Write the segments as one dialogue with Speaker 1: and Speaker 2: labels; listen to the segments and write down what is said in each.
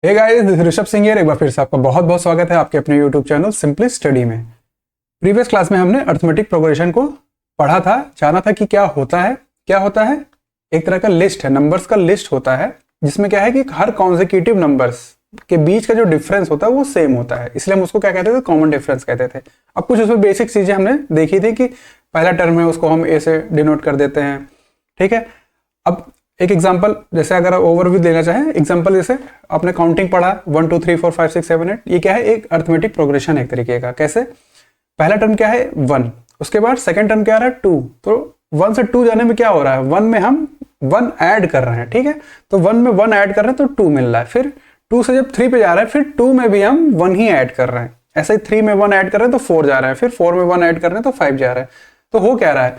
Speaker 1: Hey guys, this Rishabh Singh here. एक बार फिर से आपका बहुत बहुत स्वागत है आपके अपने यूट्यूब चैनल सिंपली स्टडी में। प्रीवियस क्लास में हमने अर्थमेटिक प्रोग्रेशन को पढ़ा था, जाना था कि क्या होता है। क्या होता है? एक तरह का लिस्ट है, नंबर्स का लिस्ट होता है, जिसमें क्या है कि हर कॉन्जिक्यूटिव नंबर्स के बीच का जो डिफरेंस होता है वो सेम होता है, इसलिए हम उसको क्या कहते थे? कॉमन डिफरेंस कहते थे। अब कुछ उसमें बेसिक चीजें हमने देखी थी कि पहला टर्म है उसको हम ए से डिनोट कर देते हैं, ठीक है। अब एक एग्जांपल, जैसे अगर ओवरव्यू देना चाहें, एग्जांपल जैसे आपने काउंटिंग पढ़ा 1 2 3 4 5 6 7 8, ये क्या है? एक अर्थमेटिक प्रोग्रेशन है एक तरीके का। कैसे? पहला टर्म क्या है? 1, उसके बाद सेकंड टर्म क्या आ रहा है? 2। तो 1 से 2 जाने में क्या हो रहा है? 1 में हम 1 ऐड कर रहे हैं, ठीक है। तो 1 में 1 ऐड कर रहे हैं तो 2 मिल रहा है। फिर 2 से जब 3 पे जा रहा है, फिर 2 में भी हम 1 ही ऐड कर रहे हैं। ऐसे ही 3 में 1 ऐड कर रहे हैं तो 4 जा रहा है, फिर 4 में 1 ऐड कर रहे हैं तो 5 जा रहा है। तो हो क्या रहा है?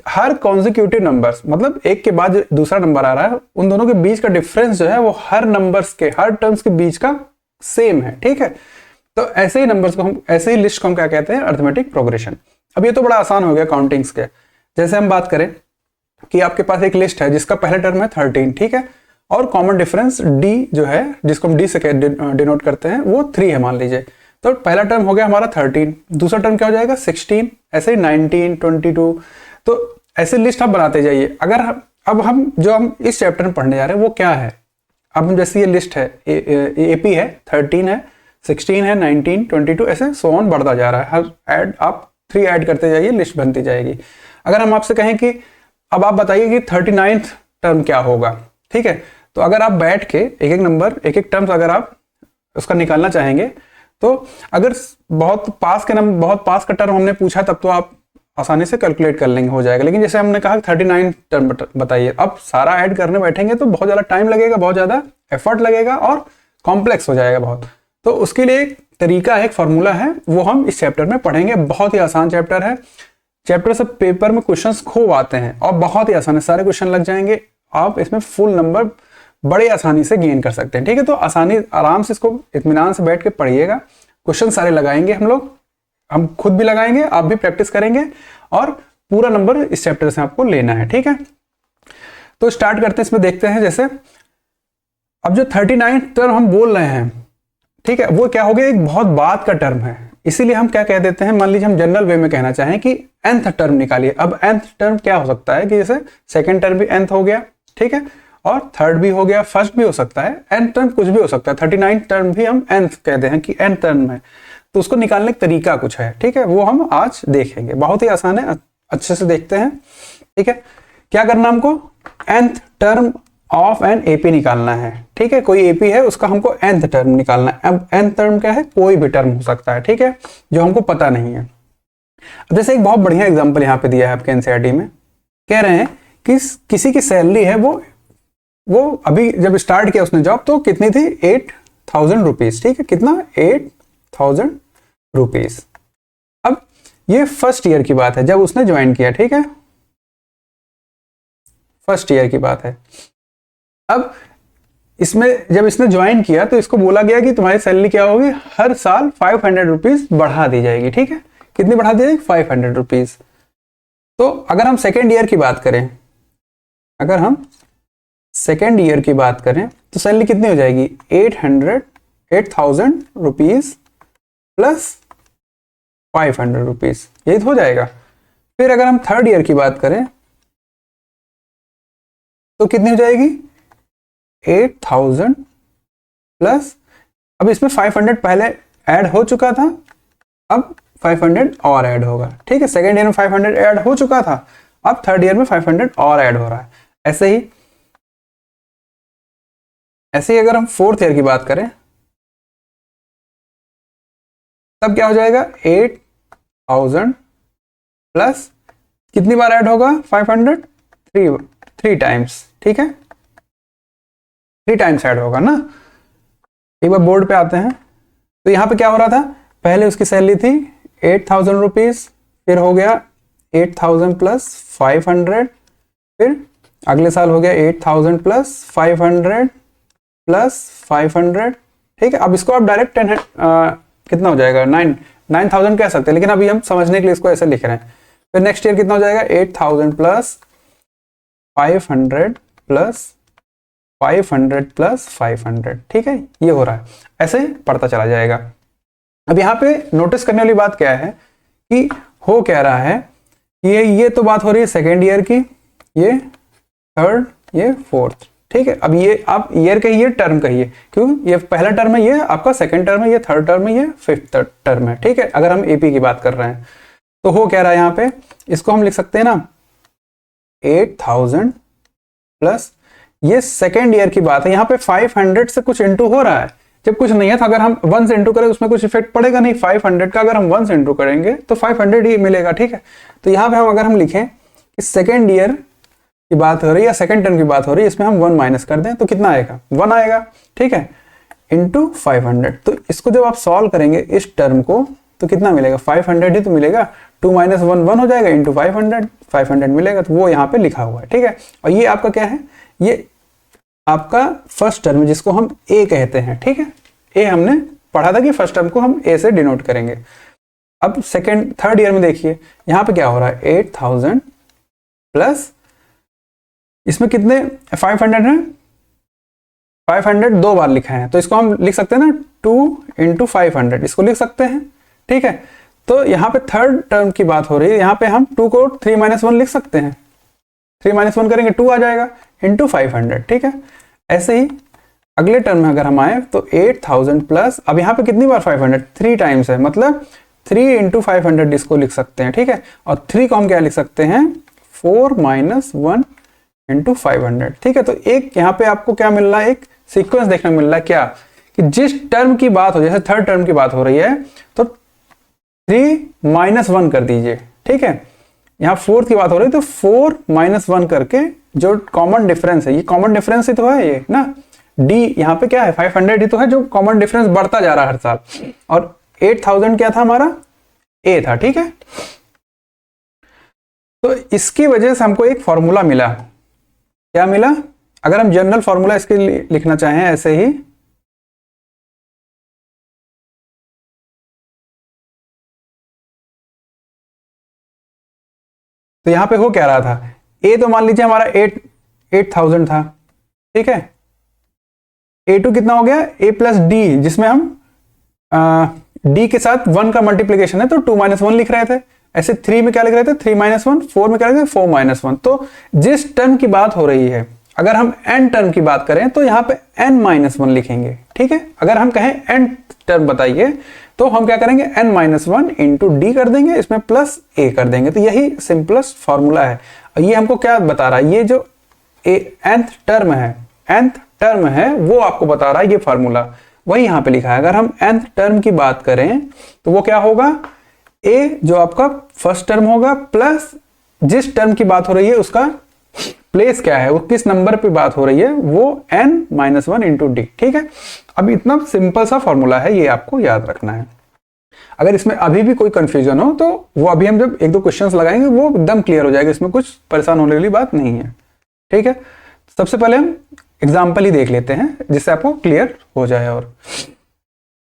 Speaker 1: हर कॉन्जिक्यूटिव नंबर्स, मतलब एक के बाद दूसरा नंबर आ रहा है, उन दोनों के बीच का डिफरेंस जो है वो हर नंबर्स के, हर टर्म्स के बीच का सेम है, ठीक है। तो ऐसे ही नंबर्स को हम, ऐसे ही लिस्ट को हम क्या कहते हैं? Arithmetic progression. अब ये तो बड़ा आसान हो गया काउंटिंग्स के। जैसे हम बात करें कि आपके पास एक लिस्ट है जिसका पहला टर्म है 13, ठीक है, और कॉमन डिफरेंस डी जो है, जिसको हम डी से डिनोट करते हैं, वो 3 है मान लीजिए। तो पहला टर्म हो गया हमारा 13, दूसरा टर्म क्या हो जाएगा? 16, ऐसे ही 19, 22। तो ऐसे लिस्ट आप बनाते जाइए। अगर हम जो हम इस चैप्टर में पढ़ने जा रहे हैं वो क्या है? अब हम जैसे ये लिस्ट है, एपी है, 13 है, 16 है, 19, 22, ऐसे सो ऑन बढ़ता जा रहा है। हर ऐड आप 3 ऐड करते जाइए, लिस्ट बनती जाएगी। अगर हम आपसे कहें कि अब आप बताइए कि 39th टर्म क्या होगा, ठीक है, तो अगर आप बैठ के एक एक नंबर, एक एक टर्म्स अगर आप उसका निकालना चाहेंगे, तो अगर बहुत पास का टर्म हमने पूछा तब तो आप आसानी से कैलकुलेट कर लेंगे, हो जाएगा। लेकिन जैसे हमने कहा 39 टर्म बताइए, अब सारा ऐड करने बैठेंगे तो बहुत ज़्यादा टाइम लगेगा, बहुत ज़्यादा एफर्ट लगेगा और कॉम्प्लेक्स हो जाएगा बहुत। तो उसके लिए एक तरीका है, एक फॉर्मूला है, वो हम इस चैप्टर में पढ़ेंगे। बहुत ही आसान चैप्टर है। चैप्टर से पेपर में क्वेश्चंस खूब आते हैं और बहुत ही आसान है, सारे क्वेश्चन लग जाएंगे। आप इसमें फुल नंबर बड़े आसानी से गेन कर सकते हैं, ठीक है। तो आसानी, आराम से इसको इत्मीनान से बैठ के पढ़िएगा। क्वेश्चन सारे लगाएंगे हम लोग, हम खुद भी लगाएंगे, आप भी प्रैक्टिस करेंगे, और पूरा नंबर इस चैप्टर से आपको लेना है, ठीक है। तो स्टार्ट करते हैं, इसमें देखते हैं। जैसे अब जो 39 टर्म हम बोल रहे हैं, ठीक है, वो क्या हो गया? एक बहुत बाद का टर्म है, इसीलिए हम क्या कह देते हैं, मान लीजिए हम जनरल वे में कहना चाहें कि nth टर्म निकालिए। अब nth टर्म क्या हो सकता है कि जैसे सेकेंड टर्म भी nth हो गया, ठीक है, और थर्ड भी हो गया, फर्स्ट भी हो सकता है, nth टर्म कुछ भी हो सकता है। 39 टर्म भी हम nth कहते हैं कि nth टर्म है, तो उसको निकालने का तरीका कुछ है, ठीक है, वो हम आज देखेंगे। बहुत ही आसान है, अच्छे से देखते हैं, ठीक है। क्या करना हमको? nth term of an AP निकालना है, ठीक है। कोई एपी है, उसका हमको nth टर्म निकालना है। अब nth टर्म क्या है? कोई भी टर्म हो सकता है, ठीक है, जो हमको पता नहीं है। अब जैसे एक बहुत बढ़िया एग्जांपल यहाँ पे दिया है आपके एनसीईआरटी में। कह रहे हैं कि किसी की सैलरी है, वो अभी जब स्टार्ट किया उसने जॉब, तो कितनी थी? 8,000 रुपीज, ठीक है। कितना? 8,000 रुपीज। अब ये फर्स्ट ईयर की बात है, जब उसने ज्वाइन किया, ठीक है, फर्स्ट ईयर की बात है। अब इसमें जब इसने ज्वाइन किया तो इसको बोला गया कि तुम्हारी सैलरी क्या होगी? हर साल 500 रुपीज बढ़ा दी जाएगी, ठीक है। कितनी बढ़ा दी जाएगी? 500 रुपीज। तो अगर हम सेकेंड ईयर की बात करें, अगर हम सेकेंड ईयर की बात करें तो सैलरी कितनी हो जाएगी? 8,000 रुपीज प्लस 500 रुपीज, यही तो हो जाएगा। फिर अगर हम थर्ड ईयर की बात करें तो कितनी हो जाएगी? 8,000 प्लस, अब इसमें 500 पहले ऐड हो चुका था, अब 500 और ऐड होगा, ठीक है। सेकेंड ईयर में 500 ऐड हो चुका था, अब थर्ड ईयर में 500 और ऐड हो रहा है। ऐसे ही अगर हम फोर्थ ईयर की बात करें तब क्या हो जाएगा? 8,000 प्लस कितनी बार ऐड होगा? 500 थ्री टाइम्स, ठीक है, 3 टाइम्स ऐड होगा ना। एक बार बोर्ड पे आते हैं, तो यहाँ पे क्या हो रहा था? पहले उसकी सैलरी थी 8,000 रुपीज, फिर हो गया 8,000 प्लस 500, फिर अगले साल हो गया 8,000 प्लस 500 प्लस 500, ठीक है। अब इसको आप डायरेक्ट 10 कितना हो जाएगा? 9,000 कह सकते हैं, लेकिन अभी हम समझने के लिए इसको ऐसे लिख रहे हैं। फिर नेक्स्ट ईयर कितना हो जाएगा? 8,000 प्लस 500 प्लस 500 प्लस 500, ठीक है, ये हो रहा है, ऐसे पढ़ता चला जाएगा। अब यहाँ पे नोटिस करने वाली बात क्या है कि हो क्या रहा है, ये तो बात हो रही है सेकेंड ईयर की, ये थर्ड, ये फोर्थ, ठीक है। अब ये आप ईयर कहिए, टर्म कहिए, क्यों, ये पहला टर्म है, ये आपका सेकंड टर्म है, ये थर्ड टर्म है, ये फिफ्थ टर्म है, ठीक है। अगर हम एपी की बात कर रहे हैं तो हो क्या रहा है यहाँ पे, इसको हम लिख सकते हैं ना 8000 प्लस, ये सेकेंड ईयर की बात है, यहाँ पे 500 से कुछ इंटू हो रहा है, जब कुछ नहीं है तो अगर हम 1 से इंटू करें उसमें कुछ इफेक्ट पड़ेगा नहीं, 500 का अगर हम 1 से इंटू करेंगे तो 500 ही मिलेगा, ठीक है। तो यहाँ पे हम अगर हम लिखें कि सेकेंड ईयर की बात हो रही है या सेकंड टर्म की बात हो रही है, इसमें हम 1 माइनस कर दें तो कितना आएगा, 1 आएगा, ठीक है, इंटू 500। तो इसको जब आप सॉल्व करेंगे इस टर्म को तो कितना मिलेगा, 500 ही तो मिलेगा, 2 माइनस 1 1 हो जाएगा, इंटू 500 मिलेगा, तो वो यहाँ पे लिखा हुआ है, ठीक है। और ये आपका क्या है, ये आपका फर्स्ट टर्म जिसको हम ए कहते हैं, ठीक है। ए हमने पढ़ा था कि फर्स्ट टर्म को हम ए से डिनोट करेंगे। अब सेकेंड थर्ड ईयर में देखिए यहाँ पे क्या हो रहा है, 8000 प्लस, इसमें कितने 500 है, 500 दो बार लिखा है, तो इसको हम लिख सकते हैं ना 2 इंटू 500, इसको लिख सकते हैं, ठीक है। तो यहाँ पे थर्ड टर्म की बात हो रही है, यहाँ पे हम 2 को 3 माइनस 1 लिख सकते हैं, 3 माइनस 1 करेंगे 2 आ जाएगा, इंटू 500, ठीक है। ऐसे ही अगले टर्म में अगर हम आए तो 8000 प्लस, अब यहाँ पे कितनी बार 500, 3 टाइम्स है, मतलब 3 इंटू 500 इसको लिख सकते हैं, ठीक है। और 3 को हम क्या लिख सकते हैं, 4 माइनस 1 इंटू 500, ठीक है। तो एक यहाँ पे आपको क्या मिल रहा है, एक सीक्वेंस देखने को मिल रहा है, क्या कि जिस टर्म की बात हो, जैसे थर्ड टर्म की बात हो रही है तो 3 माइनस 1 कर दीजिए, ठीक है। यहाँ फोर्थ की बात हो रही है तो 4 माइनस 1 करके जो कॉमन डिफरेंस है, ये कॉमन डिफरेंस ही तो है ये ना, डी यहाँ पे क्या है 500 ही तो है, जो कॉमन डिफरेंस बढ़ता जा रहा है हर साल, और 8000 क्या था हमारा, ए था, ठीक है। तो इसकी वजह से हमको एक फॉर्मूला मिला, क्या मिला, अगर हम जनरल फॉर्मूला इसके लिए लिखना चाहें ऐसे ही, तो यहां पे हो क्या रहा था, ए तो मान लीजिए हमारा 8000 था, ठीक है। A2 कितना हो गया, a प्लस डी, जिसमें हम डी के साथ 1 का मल्टीप्लीकेशन है तो 2 माइनस 1 लिख रहे थे, ऐसे 3 में क्या लिख रहे थे, 3 माइनस 1, 4 में क्या लिख रहे थे, 4 माइनस 1। तो जिस टर्म की बात हो रही है, अगर हम n टर्म की बात करें तो यहाँ पे n माइनस 1 लिखेंगे, ठीक है। अगर हम कहें n टर्म बताइए तो हम क्या करेंगे, n माइनस 1 इंटू डी कर देंगे, इसमें प्लस a कर देंगे, तो यही सिंपलेस्ट फॉर्मूला है। और ये हमको क्या बता रहा है, ये जो nth टर्म है वो आपको बता रहा है ये फॉर्मूला, वही यहाँ पे लिखा है। अगर हम nth टर्म की बात करें तो वो क्या होगा, a जो आपका फर्स्ट टर्म होगा प्लस जिस टर्म की बात हो रही है उसका प्लेस क्या है, वो किस नंबर पे बात हो रही है, वो n माइनस 1 इंटू डी, ठीक है। अब इतना सिंपल सा फॉर्मूला है, ये आपको याद रखना है। अगर इसमें अभी भी कोई कंफ्यूजन हो तो वो अभी हम जब 1-2 क्वेश्चंस लगाएंगे वो एकदम क्लियर हो जाएगा, इसमें कुछ परेशान होने वाली बात नहीं है, ठीक है। सबसे पहले हम एग्जाम्पल ही देख लेते हैं जिससे आपको क्लियर हो जाए। और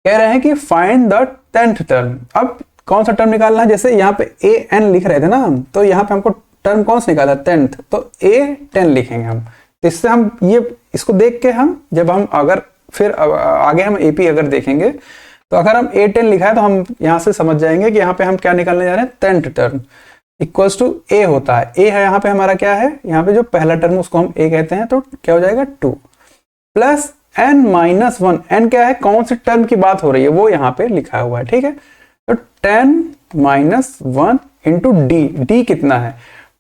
Speaker 1: कह रहे हैं कि फाइंड द 10th टर्म, अब कौन सा टर्म निकालना है, जैसे यहाँ पे ए एन लिख रहे थे ना हम, तो यहाँ पे हमको टर्म कौन सा निकाला, 10th, तो A10 लिखेंगे हम। तो इससे हम ये इसको देख के हम जब हम अगर फिर आगे हम AP अगर देखेंगे तो अगर हम A10 लिखा है तो हम यहाँ से समझ जाएंगे कि यहाँ पे हम क्या निकालने जा रहे हैं, 10th term equals to A होता है। A है यहाँ पे हमारा क्या है, यहाँ पे जो पहला टर्म उसको हम A कहते हैं, तो क्या हो जाएगा 2 प्लस n माइनस 1, n क्या है, कौन से टर्म की बात हो रही है वो यहाँ पे लिखा हुआ है, ठीक है। तो 10 माइनस 1 इंटू डी कितना है,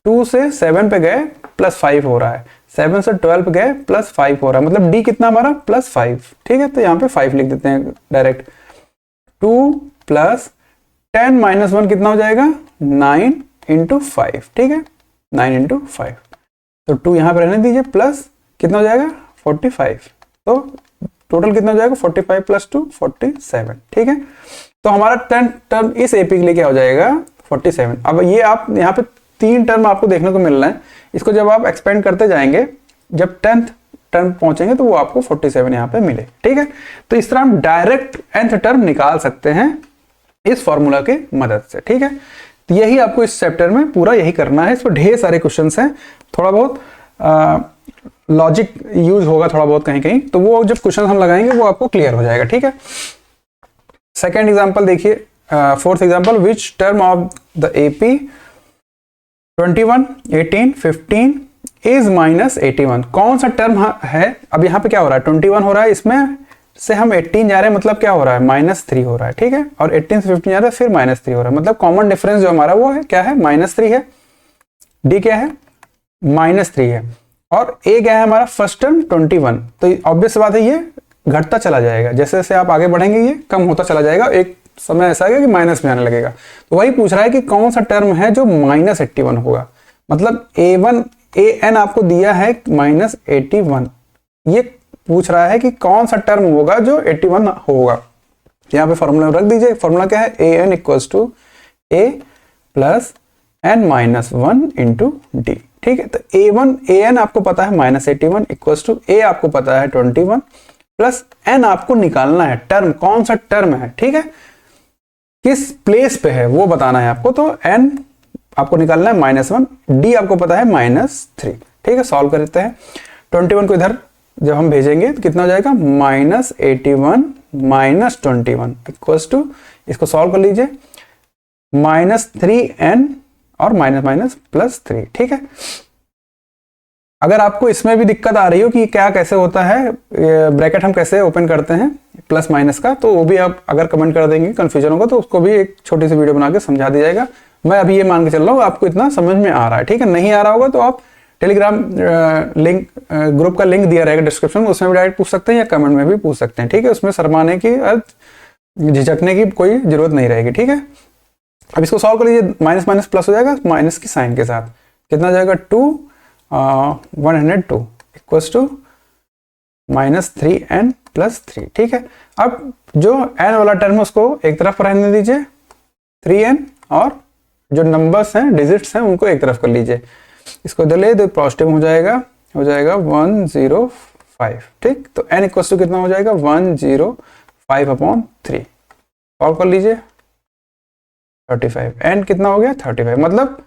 Speaker 1: 2 से 7 पे गए प्लस 5 हो रहा है, 7 से 12 पे गए प्लस 5 हो रहा है, मतलब डी कितना हमारा प्लस 5, ठीक है। तो यहाँ पे 5 लिख देते हैं डायरेक्ट, 2 प्लस 10 माइनस 1 कितना हो जाएगा, 9 इंटू 5, ठीक है, 9 इंटू 5, तो 2 यहाँ पे रहने दीजिए, प्लस कितना हो जाएगा 45, तो टोटल कितना हो जाएगा 45 प्लस 2 47, ठीक है। तो हमारा 10th टर्म इस एपी के लिए क्या हो जाएगा 47। अब ये आप यहाँ पे 3 टर्म आपको देखने को मिल रहा है, इसको जब आप एक्सपेंड करते जाएंगे, जब 10th टर्म पहुंचेंगे तो वो आपको 47 यहाँ पे मिले, ठीक है। तो इस तरह हम डायरेक्ट nth टर्म निकाल सकते हैं इस फॉर्मूला के मदद से, ठीक है। तो यही आपको इस चैप्टर में पूरा यही करना है, इस पर ढेर सारे क्वेश्चंस हैं, थोड़ा बहुत लॉजिक यूज होगा थोड़ा बहुत कहीं कहीं, तो वो जब क्वेश्चन हम लगाएंगे वो आपको क्लियर हो जाएगा, ठीक है। सेकेंड एग्जाम्पल देखिए, fourth example, which term of the AP 21, 18, 15 is minus 81, कौन सा टर्म है। अब यहाँ पे क्या हो रहा है, 21 हो रहा है, इसमें से हम 18 जा रहे हैं, मतलब क्या हो रहा है, -3 हो रहा है, ठीक है। और 18 से 15 जा रहा है, फिर -3 हो रहा है, मतलब कॉमन डिफरेंस जो हमारा वो है क्या है, -3 है। डी क्या है, -3 है। और ए क्या है हमारा फर्स्ट टर्म 21, तो ऑब्वियस बात है ये घटता चला जाएगा, जैसे जैसे आप आगे बढ़ेंगे ये कम होता चला जाएगा, एक समय ऐसा आएगा कि माइनस में आने लगेगा। तो वही पूछ रहा है कि कौन सा टर्म है जो -81 होगा, मतलब an आपको दिया है -81, ये पूछ रहा है कि कौन सा टर्म होगा जो 81 होगा। यहाँ पे फॉर्मूला रख दीजिए, फॉर्मूला क्या है, an equals to a plus n-1 into d, ठीक है। तो an आपको पता है -81 इक्वल्स टू a आपको पता है 21 प्लस n आपको निकालना है, टर्म कौन सा टर्म है, ठीक है, किस प्लेस पे है वो बताना है आपको। तो n आपको निकालना है -1, d आपको पता है -3, ठीक है। सॉल्व करते हैं, 21 को इधर जब हम भेजेंगे तो कितना हो जाएगा, -81 -21 इक्वल्स टू, इसको सॉल्व कर लीजिए, -3n और +3, ठीक है। अगर आपको इसमें भी दिक्कत आ रही हो कि क्या कैसे होता है, ब्रैकेट हम कैसे ओपन करते हैं प्लस माइनस का, तो वो भी आप अगर कमेंट कर देंगे कन्फ्यूजन होगा तो उसको भी एक छोटी सी वीडियो बना के समझा दिया जाएगा। मैं अभी ये मान के चल रहा हूँ आपको इतना समझ में आ रहा है, ठीक है। नहीं आ रहा होगा तो आप टेलीग्राम लिंक ग्रुप का लिंक दिया रहेगा डिस्क्रिप्शन में, उसमें भी डायरेक्ट पूछ सकते हैं या कमेंट में भी पूछ सकते हैं, ठीक है। उसमें शर्माने की झिझकने की कोई जरूरत नहीं रहेगी, ठीक है। अब इसको सॉल्व कर लीजिए, माइनस माइनस प्लस हो जाएगा माइनस की साइन के साथ, कितना हो जाएगा 102 इक्वल्स टू -3n + 3, ठीक है। अब जो n वाला टर्म है उसको एक तरफ रहने दीजिए 3n, और जो नंबर्स हैं डिजिट्स हैं उनको एक तरफ कर लीजिए, इसको इधर ले दो, पॉजिटिव हो जाएगा 105, ठीक। तो n इक्वल्स टू कितना हो जाएगा 105/3, सॉल्व कर लीजिए 35, n कितना हो गया 35, मतलब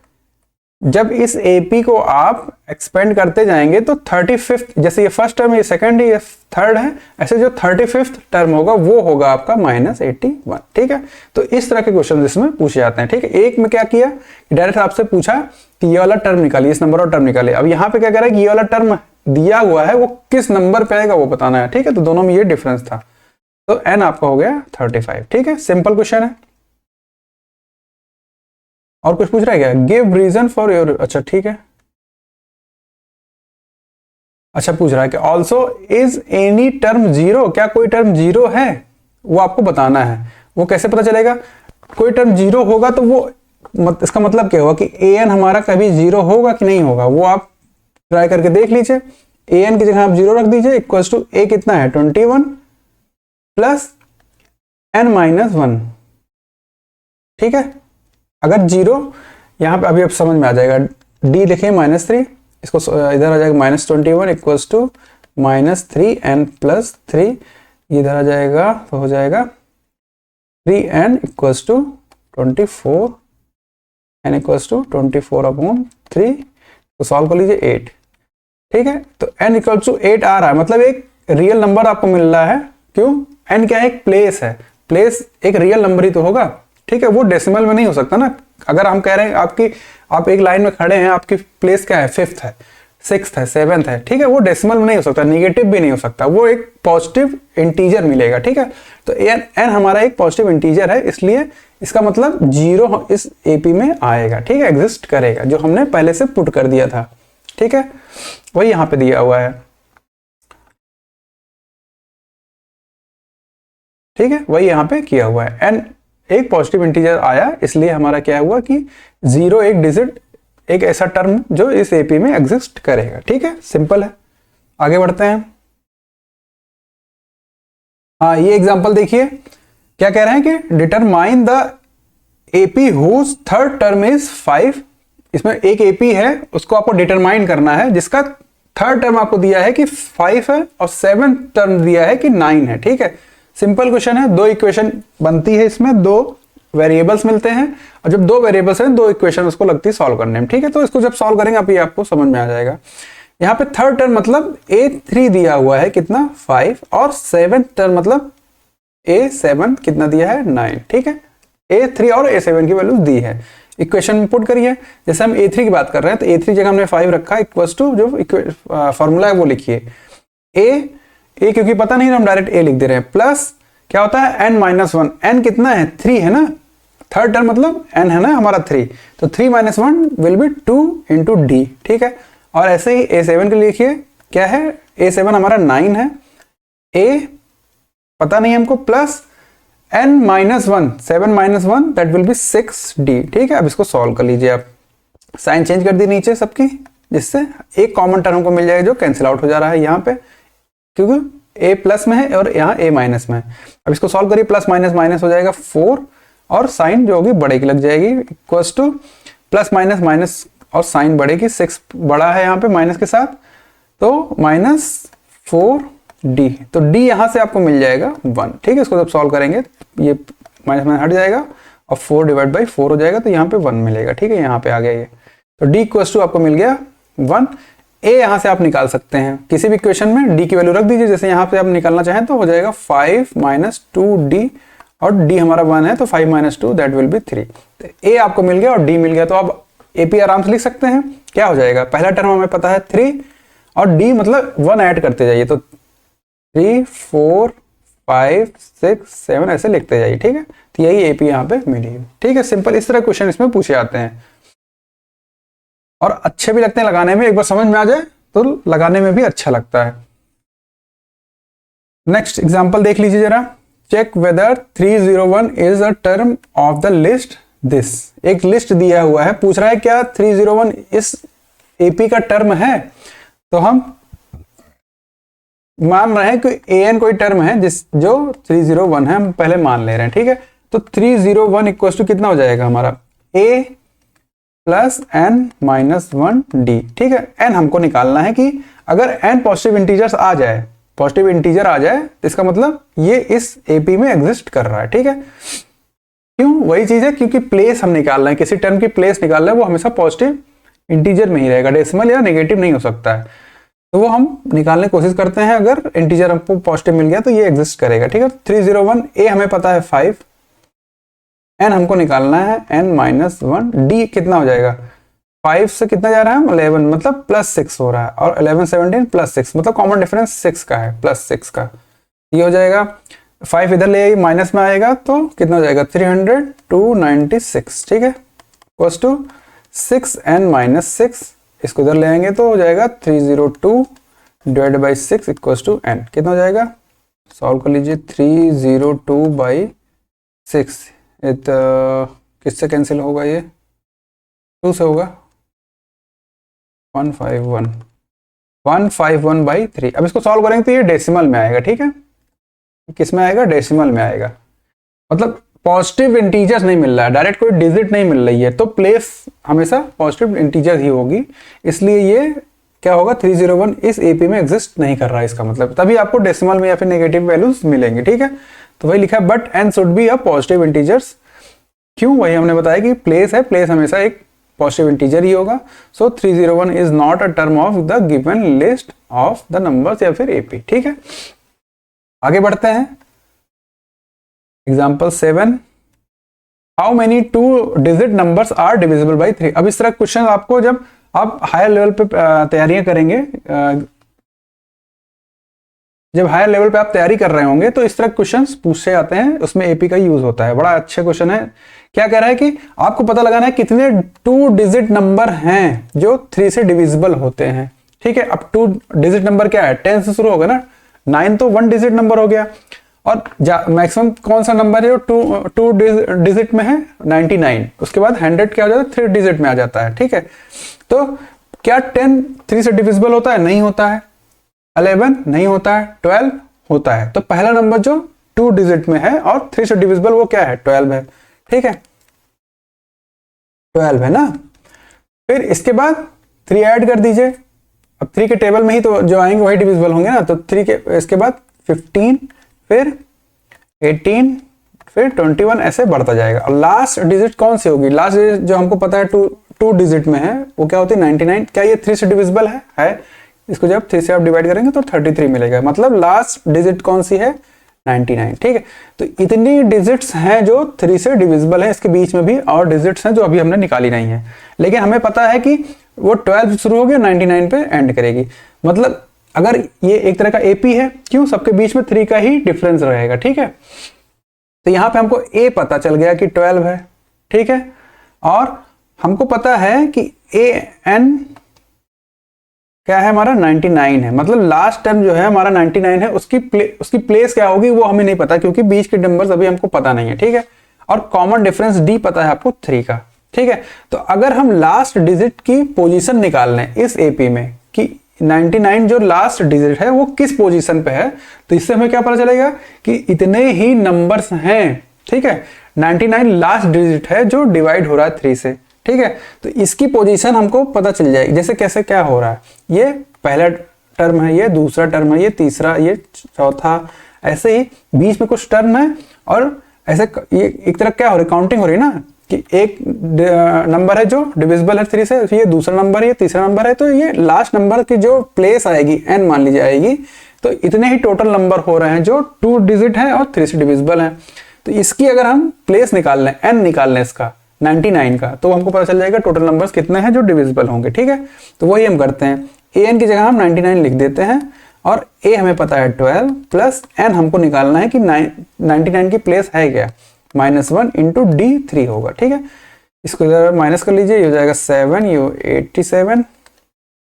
Speaker 1: जब इस AP को आप एक्सपेंड करते जाएंगे तो 35th, जैसे ये फर्स्ट टर्म, ये सेकंड है, ये थर्ड है, ऐसे जो 35th टर्म होगा वो होगा आपका -81, ठीक है। तो इस तरह के क्वेश्चन इसमें पूछे जाते हैं, ठीक है। एक में क्या किया, डायरेक्ट आपसे पूछा कि ये वाला टर्म निकालिए, इस नंबर और टर्म निकालिए। अब यहाँ पे क्या कह रहा है कि ये वाला टर्म दिया हुआ है वो किस नंबर पे आएगा वो बताना है, ठीक है। तो दोनों में ये डिफरेंस था, तो n आपका हो गया 35, ठीक है। सिंपल क्वेश्चन है। और कुछ पूछ रहा है क्या, गिव रीजन फॉर योर, अच्छा ठीक है, अच्छा पूछ रहा है कि ऑल्सो इज एनी टर्म 0, क्या कोई टर्म 0 है, वो आपको बताना है। वो कैसे पता चलेगा, कोई टर्म 0 होगा तो वो इसका मतलब क्या होगा कि an हमारा कभी 0 होगा कि नहीं होगा, वो आप ट्राई करके देख लीजिए। an की जगह आप 0 रख दीजिए, इक्वल्स टू a कितना है 21 प्लस n-1, ठीक है। अगर 0 यहाँ पे अभी अब समझ में आ जाएगा, d देखिए -3, इसको इधर आ जाएगा -21 इक्वल्स टू -3n + 3, इधर आ जाएगा तो हो जाएगा 3n equals to 24, n equals to 24/3, तो सॉल्व कर लीजिए 8, ठीक है। तो n इक्वल्स टू 8 आ रहा है, मतलब एक रियल नंबर आपको मिल रहा है। क्यों, n क्या है, एक प्लेस है, प्लेस एक रियल नंबर ही तो होगा, ठीक है। वो डेसिमल में नहीं हो सकता ना। अगर हम कह रहे हैं आप एक लाइन में खड़े हैं, आपकी प्लेस क्या है 5th है, 6th है, 7th है, ठीक है। वो डेसिमल में नहीं हो सकता, निगेटिव भी नहीं हो सकता, वो एक पॉजिटिव इंटीजर मिलेगा, ठीक है। तो n हमारा एक पॉजिटिव इंटीजर है, इसलिए इसका मतलब 0 इस AP में आएगा, ठीक है, एग्जिस्ट करेगा, जो हमने पहले से पुट कर दिया था, ठीक है। वही यहाँ पे दिया हुआ है, ठीक है, वही यहाँ पे किया हुआ है। n एक पॉजिटिव इंटीजर आया, इसलिए हमारा क्या हुआ कि 0 एक डिजिट, एक ऐसा टर्म जो इस AP में एग्जिस्ट करेगा, ठीक है। सिंपल है, आगे बढ़ते हैं। हाँ, ये एग्जांपल देखिए, क्या कह रहे हैं कि determine the AP whose third term is 5। इसमें एक AP है, उसको आपको डिटरमाइन करना है, जिसका थर्ड टर्म आपको दिया है कि 5 है और 7th टर्म दिया है कि 9 है, ठीक है। सिंपल क्वेश्चन है, 2 इक्वेशन बनती है, इसमें 2 वेरिएबल्स मिलते हैं, और जब 2 वेरिएबल्स हैं 2 इक्वेशन उसको लगती है सॉल्व करने में, ठीक है। तो इसको जब सॉल्व करेंगे आप, ये आपको समझ में आ जाएगा। यहाँ पे थर्ड टर्म मतलब A3 दिया हुआ है कितना 5 और 7th टर्म मतलब A7 कितना दिया है 9। ठीक है, A3 और A7 की वैल्यू दी है, इक्वेशन में पुट करिए। जैसे हम A3 की बात कर रहे हैं तो A3 जगह हमने 5 रखा इक्वल्स टू जो फॉर्मूला है वो लिखिए A क्योंकि पता नहीं हम डायरेक्ट A लिख दे रहे हैं, प्लस क्या होता है n-1, n कितना है 3 है ना, थर्ड टर्म मतलब n है ना हमारा 3, तो 3 - 1 विल बी 2 इंटू डी। ठीक है, और ऐसे ही A7 के लिए लिखिए क्या है, A7 हमारा 9 है, A पता नहीं हमको, plus n-1 7 - 1 that will B 6d। ठीक है, अब इसको सॉल्व कर लीजिए आप, साइन चेंज कर दी नीचे सबकी, जिससे एक कॉमन टर्म को मिल जाएगा जो कैंसिल आउट हो जा रहा है यहाँ पे, क्योंकि a प्लस में है और यहाँ a माइनस में है। अब इसको सॉल्व करिए, प्लस माइनस माइनस हो जाएगा 4 और साइन जो होगी बड़े की लग जाएगी, equals two plus minus minus और साइन बड़े की, 6 बड़ा है यहाँ पे माइनस के साथ, तो -4d, तो d यहाँ से आपको मिल जाएगा 1। ठीक है, इसको जब सॉल्व करेंगे ये माइनस में हट जाएगा और 4 डिवाइड बाई 4 हो जाएगा, तो यहाँ पे 1 मिलेगा। ठीक है, यहाँ पे आ गया ये, तो d इक्वल्स टू आपको मिल गया 1। a यहाँ से आप निकाल सकते हैं किसी भी इक्वेशन में, d की वैल्यू रख दीजिए, जैसे यहाँ पे आप निकालना चाहें तो हो जाएगा 5 - 2d, और d हमारा 1 है तो 5 - 2 दैट विल बी 3। तो a आपको मिल गया और d मिल गया, तो आप AP आराम से लिख सकते हैं। क्या हो जाएगा, पहला टर्म हमें पता है 3 और d मतलब 1 ऐड करते जाइए, तो 3 4 5 6 7 ऐसे लिखते जाइए। ठीक है, तो यही AP यहाँ पे मिली है। ठीक है, सिंपल इस तरह क्वेश्चन इसमें पूछे जाते हैं और अच्छे भी लगते हैं लगाने में, एक बार समझ में आ जाए तो लगाने में भी अच्छा लगता है। नेक्स्ट एग्जांपल देख लीजिए जरा, check whether 301 is a term of the list this. एक लिस्ट दिया हुआ है, पूछ रहा है क्या 301 इस AP का टर्म है, तो हम मान रहे हैं कि an कोई टर्म है जो 301 है, हम पहले मान ले रहे हैं। ठीक है, तो 301 इक्वल टू कितना हो जाएगा हमारा a प्लस n-1d। ठीक है, n हमको निकालना है कि अगर n पॉजिटिव इंटीजर्स आ जाए, पॉजिटिव इंटीजर आ जाए, तो इसका मतलब ये इस AP में एग्जिस्ट कर रहा है। ठीक है, क्यों, वही चीज है क्योंकि प्लेस हम निकाल रहे हैं, किसी टर्म की प्लेस निकाल रहे हैं, वो हमेशा पॉजिटिव इंटीजर में ही रहेगा, डेसिमल या नेगेटिव नहीं हो सकता है, तो वो हम निकालने की कोशिश करते हैं। अगर इंटीजर हमको पॉजिटिव मिल गया तो ये एग्जिस्ट करेगा। ठीक है, 301 a हमें पता है 5, n हमको निकालना है n-1, d कितना हो जाएगा, 5 से कितना जा रहा है 11 मतलब +6 हो रहा है, और 11 17 +6 मतलब कॉमन डिफरेंस 6 का है, +6 का, ये हो जाएगा 5 इधर ले आइए माइनस में आएगा तो कितना हो जाएगा 300 296। ठीक है, इक्वल्स टू 6n-6, इसको इधर ले आएंगे तो हो जाएगा 302 divided by 6 equals to n, कितना हो जाएगा, सॉल्व कर लीजिए, 302 बाई 6 किससे कैंसिल होगा, ये 2 से होगा, 151 बाई 3। अब इसको सॉल्व करेंगे तो ये डेसिमल में आएगा। ठीक है, किस में आएगा, डेसिमल में आएगा, मतलब पॉजिटिव इंटीजर्स नहीं मिल रहा है, डायरेक्ट कोई डिजिट नहीं मिल रही है, तो प्लेस हमेशा पॉजिटिव इंटीजर ही होगी, इसलिए ये क्या होगा 301 इस AP में एग्जिस्ट नहीं कर रहा है, इसका मतलब तभी आपको डेसिमल में या फिर नेगेटिव वैल्यूज मिलेंगे। ठीक है, तो वही लिखा है, but n should be a positive integers. क्यों, वही हमने बताया कि प्लेस है, प्लेस हमेशा एक पॉजिटिव इंटीजर ही होगा, so 301 is not a term of the given list of the numbers या फिर AP। ठीक है, आगे बढ़ते हैं, example 7, how many 2 digit numbers are divisible by 3। अब इस तरह क्वेश्चन आपको जब आप हायर लेवल पे तैयारियां करेंगे, जब हायर लेवल पे आप तैयारी कर रहे होंगे तो इस तरह क्वेश्चंस पूछे जाते हैं, उसमें AP का यूज होता है। बड़ा अच्छा क्वेश्चन है, क्या कह रहा है कि आपको पता लगाना है कितने 2 डिजिट नंबर हैं जो 3 से डिविजिबल होते हैं। ठीक है, अब 2 डिजिट नंबर क्या है, 10 से शुरू होगा ना, 9 तो 1 डिजिट नंबर हो गया, और मैक्सिमम कौन सा नंबर है जो 2 डिजिट में है, 99, उसके बाद 100 क्या हो जाता है 3 डिजिट में आ जाता है। ठीक है, तो क्या 10 3 से डिविजिबल होता है, नहीं होता है, 11 नहीं होता है, 12 होता है, तो पहला नंबर जो 2 डिजिट में है और 3 से डिविजिबल वो क्या है, 12 है। ठीक है, 12 है ना, फिर इसके बाद 3 ऐड कर दीजिए, अब 3 के टेबल में ही तो जो आएंगे वही डिविजिबल होंगे ना, तो 3 के इसके बाद 15, फिर 18, फिर 21 ऐसे बढ़ता जाएगा, और लास्ट डिजिट कौन सी होगी, लास्ट डिजिट जो हमको पता है 2 डिजिट में है वो क्या होती है 99। क्या ये 3 से डिविजिबल है? इसको जब 3 से आप डिवाइड करेंगे तो 33 मिलेगा, मतलब लास्ट डिजिट कौन सी है, 99। ठीक है, तो इतनी डिजिट्स हैं जो 3 से डिविजिबल है। इसके बीच में भी और डिजिट्स हैं जो अभी हमने निकाली नहीं है, लेकिन हमें पता है कि वो 12 शुरू होगी 99 पे एंड करेगी। मतलब अगर ये एक तरह का एपी है, क्यों, सबके बीच में 3 का ही डिफरेंस रहेगा। ठीक है, तो यहां पे हमको ए पता चल गया कि 12 है। ठीक है, और हमको पता है कि ए एन क्या है हमारा, 99 है। मतलब लास्ट टर्म जो है हमारा 99 है, उसकी प्लेस क्या होगी वो हमें नहीं पता, क्योंकि बीच के नंबर्स अभी हमको पता नहीं है। ठीक है, और कॉमन डिफरेंस डी पता है आपको 3 का। ठीक है, तो अगर हम लास्ट डिजिट की पोजीशन निकाल लें इस एपी में कि 99 जो लास्ट डिजिट है वो किस पोजीशन पे है, तो इससे हमें क्या पता चलेगा कि इतने ही नंबर्स हैं। ठीक है, 99 लास्ट डिजिट है जो डिवाइड हो रहा है 3 से। ठीक है, तो इसकी पोजीशन हमको पता चल जाएगी। जैसे कैसे क्या हो रहा है, ये पहला टर्म है, ये दूसरा टर्म है, ये तीसरा, ये चौथा, ऐसे ही बीच में कुछ टर्म है, और ऐसे ये एक तरह क्या हो रही है, काउंटिंग हो रही है ना, कि एक नंबर है जो डिविजिबल है 3 से, ये दूसरा नंबर है, ये तीसरा नंबर है, तो ये लास्ट नंबर की जो प्लेस आएगी n मान लीजिए आएगी, तो इतने ही टोटल नंबर हो रहे हैं जो 2 डिजिट है और 3 से डिविजिबल है। तो इसकी अगर हम प्लेस निकाल लें, n निकाल लें इसका 99 का, तो हमको पता चल जाएगा टोटल नंबर्स कितने हैं जो डिविजिबल होंगे। ठीक है, तो वही हम करते हैं, an की जगह हम 99 लिख देते हैं, और a हमें पता है 12 प्लस n हमको निकालना है कि 99 की प्लेस है क्या, -1 इंटू D3 होगा। ठीक है, इसको इधर माइनस कर लीजिए, ये हो जाएगा 7, ये 87,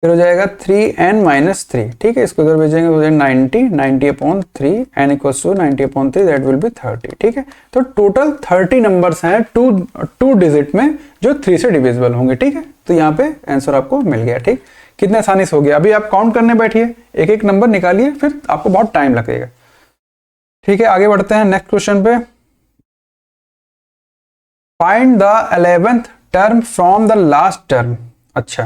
Speaker 1: फिर हो जाएगा 3n-3। ठीक है, इसको इधर भेजेंगे हो जाएगा 90/3, n equals to 90/3, that will be 30। ठीक है, तो टोटल 30 नंबर्स हैं टू डिजिट में जो 3 से डिविजिबल होंगे। ठीक है, तो यहाँ पे आंसर आपको मिल गया। ठीक, कितने आसानी से हो गया। अभी आप काउंट करने बैठिए, एक एक नंबर निकालिए, फिर आपको बहुत टाइम लगेगा। ठीक है, आगे बढ़ते हैं नेक्स्ट क्वेश्चन पे। Find the 11th term from the last term, अच्छा,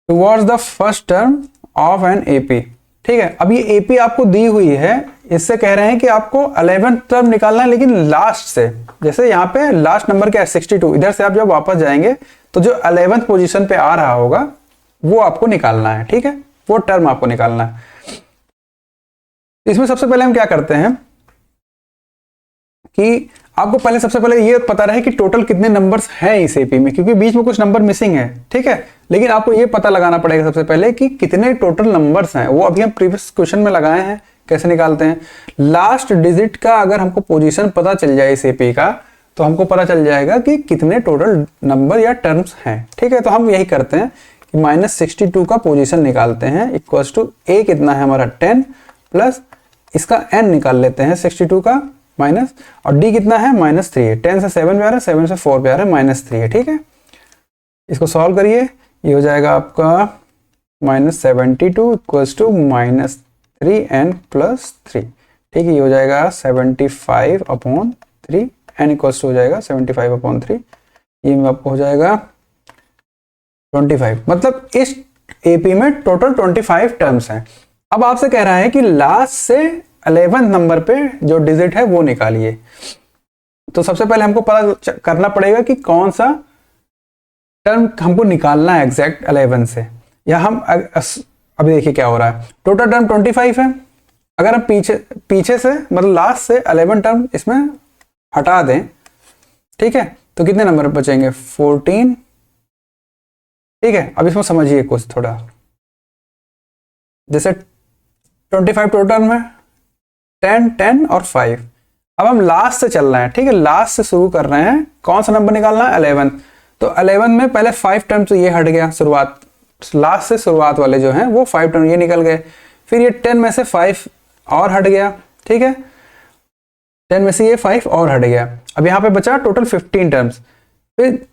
Speaker 1: towards the first term of an AP. ठीक है, अब ये एपी आपको दी हुई है, इससे कह रहे हैं कि आपको 11th टर्म निकालना है, लेकिन लास्ट से। जैसे यहाँ पे लास्ट नंबर क्या है 62, इधर से आप जब वापस जाएंगे तो जो 11th पोजीशन पे आ रहा होगा वो आपको निकालना है। ठीक है, वो टर्म आपको निकालना है। इसमें सबसे पहले हम क्या करते हैं कि आपको पहले सबसे पहले ये पता रहे कि टोटल कितने नंबर्स हैं इस एपी में, क्योंकि बीच में कुछ नंबर मिसिंग है। ठीक है, लेकिन आपको ये पता लगाना पड़ेगा सबसे पहले कि कितने टोटल नंबर्स हैं। वो अभी हम प्रीवियस क्वेश्चन में लगाए हैं, कैसे निकालते हैं। लास्ट डिजिट का अगर हमको पोजीशन पता चल जाए इस एपी का, तो हमको पता चल जाएगा कि कितने टोटल नंबर या टर्म्स हैं। ठीक है, तो हम यही करते हैं कि -62 का पोजीशन निकालते हैं, इक्वल्स टू a कितना है हमारा 10 प्लस इसका n निकाल लेते हैं 62 का माइनस, और d कितना है -3 है। 10 से 7 पे आ रहा है, 7 से 4 पे आ रहा है, -3 है। ठीक है, इसको सॉल्व करिए, ये हो जाएगा आपका -72 इक्वल्स टू -3n प्लस 3। ठीक है, ये हो जाएगा 75/3, n इक्वल्स टू हो जाएगा 75/3, ये आपको हो जाएगा 25। मतलब इस एपी में टोटल 25 टर्म्स हैं। अब आपसे कह रहा है कि लास्ट से 11th नंबर पे जो डिजिट है वो निकालिए। तो सबसे पहले हमको पता करना पड़ेगा कि कौन सा टर्म हमको निकालना है एग्जैक्ट 11 से। या हम अभी देखिए क्या हो रहा है, टोटल टर्म 25 है। अगर हम पीछे से मतलब लास्ट से 11 टर्म इसमें हटा दें, ठीक है, तो कितने नंबर बचेंगे 14। ठीक है, अब इसमें समझिए कुछ थोड़ा, जैसे 25 टोटल में 10, 10 और 5। अब हम लास्ट से चल रहे हैं। ठीक है, लास्ट से शुरू कर रहे हैं, कौन सा नंबर निकालना है 11। तो 11 में पहले 5 टर्म तो ये हट गया, शुरुआत लास्ट से शुरुआत वाले जो हैं वो 5 टर्म ये निकल गए। फिर ये 10 में से 5 और हट गया। ठीक है, 10 में से ये 5 और हट गया। अब यहाँ पे बचा टोटल 15 टर्म्स। फिर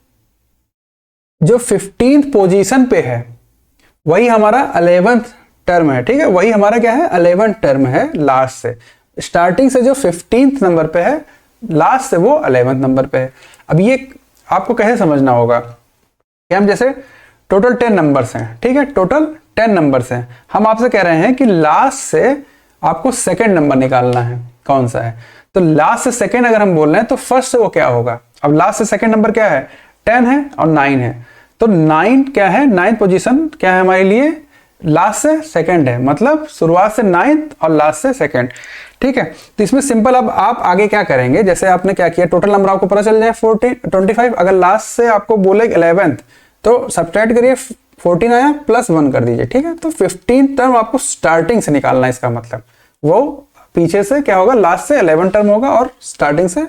Speaker 1: जो 15th पोजीशन पे है वही हमारा 11th टर्म है। ठीक है, वही हमारा क्या है 11th टर्म है लास्ट से। स्टार्टिंग से जो 15th नंबर पे है, लास्ट से वो 11th नंबर पे है। अब ये आपको कैसे समझना होगा कि हम जैसे टोटल 10 नंबर्स हैं। ठीक है, टोटल 10 नंबर्स हैं। हम आपसे कह रहे हैं कि लास्ट से आपको सेकंड नंबर निकालना है, कौन सा है। तो लास्ट से सेकंड अगर हम बोल रहे हैं तो फर्स्ट से वो क्या होगा। अब लास्ट से सेकंड नंबर क्या है 10 है और 9 है। तो 9 क्या है, 9th पोजीशन क्या है हमारे लिए लास्ट से सेकंड है, मतलब शुरुआत से 9th और लास्ट से सेकंड। ठीक है, तो इसमें सिंपल अब आप आगे क्या करेंगे, जैसे आपने क्या किया, टोटल नंबर आपको पता चल जाए 25, अगर लास्ट से आपको बोले 11th तो सब्ट्रैक्ट करिए, 14 आया प्लस 1 कर दीजिए। ठीक है, तो 15 टर्म आपको स्टार्टिंग से निकालना है, इसका मतलब वो पीछे से क्या होगा, लास्ट से 11 टर्म होगा और स्टार्टिंग से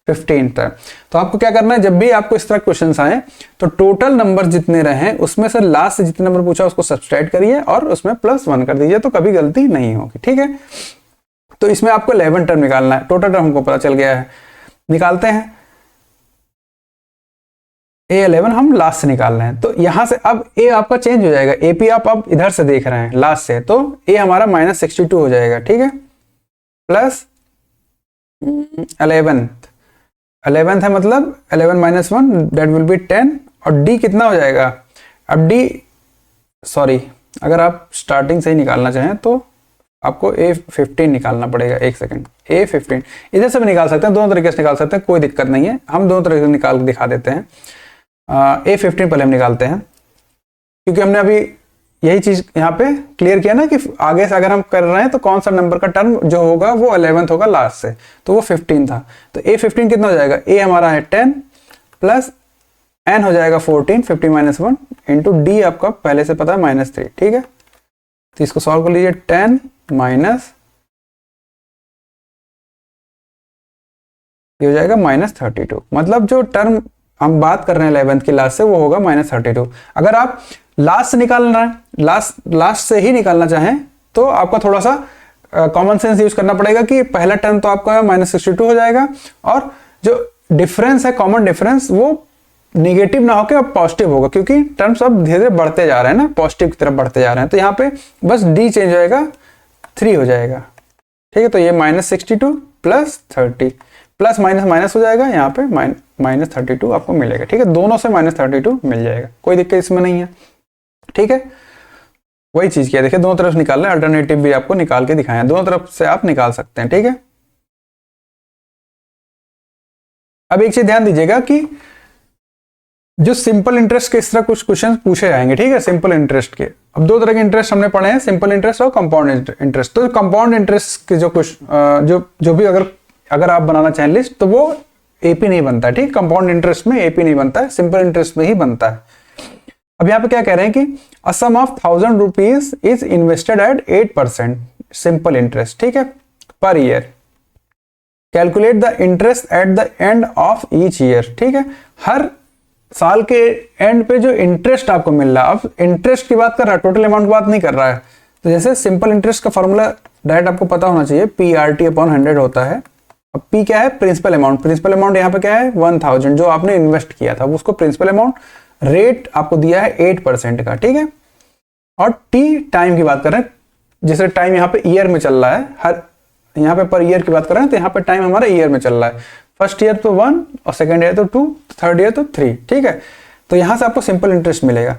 Speaker 1: 15 टर्म। तो आपको क्या करना है, जब भी आपको इस तरह क्वेश्चन आए तो टोटल नंबर जितने रहे उसमें से लास्ट से जितने नंबर पूछा उसको सब्ट्रैक्ट करिए और उसमें प्लस 1 कर दीजिए, तो कभी गलती नहीं होगी। ठीक है, तो इसमें आपको 11 टर्म निकालना है, टोटल टर्म हमको पता चल गया है, निकालते हैं। A11 हम लास्ट से निकाल रहे हैं, तो यहां से अब A आपका चेंज हो जाएगा, AP आप अब इधर से देख रहे हैं लास्ट से, तो A हमारा -62 हो जाएगा। ठीक है, प्लस 11th है, मतलब 11 - 1 दैट विल बी 10, और D कितना हो जाएगा, अब D सॉरी, अगर आप स्टार्टिंग से ही निकालना चाहें तो आपको A15 निकालना पड़ेगा। एक सेकंड, A15 इधर से भी निकाल सकते हैं, दोनों तरीके से निकाल सकते हैं, कोई दिक्कत नहीं है, हम दोनों तरीके से निकाल के दिखा देते हैं। A15 पहले हम निकालते हैं, क्योंकि हमने अभी यही चीज यहाँ पे क्लियर किया ना कि आगे से अगर हम कर रहे हैं तो कौन सा नंबर का टर्म जो होगा वो 11th होगा लास्ट से, तो वो 15 था। तो A15 कितना हो जाएगा, A हमारा है 10 प्लस N हो जाएगा 14, 50 - 1 इंटू D आपका पहले से पता है -3। ठीक है, तो इसको सॉल्व कर लीजिए, 10 माइनस ये हो जाएगा -32, मतलब जो टर्म हम बात कर रहे हैं 11th की लास्ट से वो होगा -32। अगर आप लास्ट से निकालना है, लास्ट से ही निकालना चाहें तो आपका थोड़ा सा कॉमन सेंस यूज करना पड़ेगा कि पहला टर्म तो आपका -62 हो जाएगा और जो डिफरेंस है, कॉमन डिफरेंस, वो निगेटिव ना होकर अब पॉजिटिव होगा, क्योंकि टर्म्स अब धीरे धीरे बढ़ते जा रहे हैं ना, पॉजिटिव की तरफ बढ़ते जा रहे हैं। तो यहाँ पे बस D चेंज होएगा, 3 हो जाएगा। ठीक है, तो ये -62 प्लस 30 प्लस माइनस माइनस हो जाएगा, यहाँ पे -32 आपको मिलेगा। ठीक है, दोनों से -32 मिल जाएगा, कोई दिक्कत इसमें नहीं है। ठीक है, वही चीज किया, देखिए दोनों तरफ से निकालना है, अल्टरनेटिव भी आपको निकाल के दिखाया है, दोनों तरफ से आप निकाल सकते हैं। ठीक है, अब एक चीज ध्यान दीजिएगा कि जो सिंपल इंटरेस्ट के इस तरह कुछ क्वेश्चन पूछे जाएंगे। ठीक है, सिंपल इंटरेस्ट के अब दो तरह के इंटरेस्ट हमने पढ़े हैं, सिंपल इंटरेस्ट और कंपाउंड इंटरेस्ट। तो कंपाउंड इंटरेस्ट के जो कुछ जो भी अगर आप बनाना चाहें लिस्ट, तो वो AP नहीं बनता है। ठीक, कंपाउंड इंटरेस्ट में AP नहीं बनता है, सिंपल इंटरेस्ट में ही बनता है। अब यहाँ पे क्या कह रहे हैं कि a sum of 1000 rupees is invested at 8% simple interest. ठीक है, per year, calculate the interest at the end of each year. ठीक है, हर साल के एंड पे जो इंटरेस्ट आपको मिल रहा है, अब इंटरेस्ट की बात कर रहा है, टोटल अमाउंट की बात नहीं कर रहा है। तो जैसे सिंपल इंटरेस्ट का फॉर्मूला डायरेक्ट आपको पता होना चाहिए, PRT/100 होता है। अब P क्या है, प्रिंसिपल अमाउंट। प्रिंसिपल अमाउंट यहाँ पे क्या है, 1000 जो आपने इन्वेस्ट किया था, उसको प्रिंसिपल अमाउंट, रेट आपको दिया है 8% का। ठीक है, और T टाइम की बात कर रहे हैं, जैसे टाइम यहाँ पे ईयर में चल रहा है, हर यहाँ पे पर ईयर की बात कर रहे हैं, तो यहाँ पे टाइम हमारा ईयर में चल रहा है। फर्स्ट ईयर तो 1 और सेकेंड ईयर तो 2, थर्ड ईयर तो 3। ठीक है, तो यहां से आपको सिंपल इंटरेस्ट मिलेगा।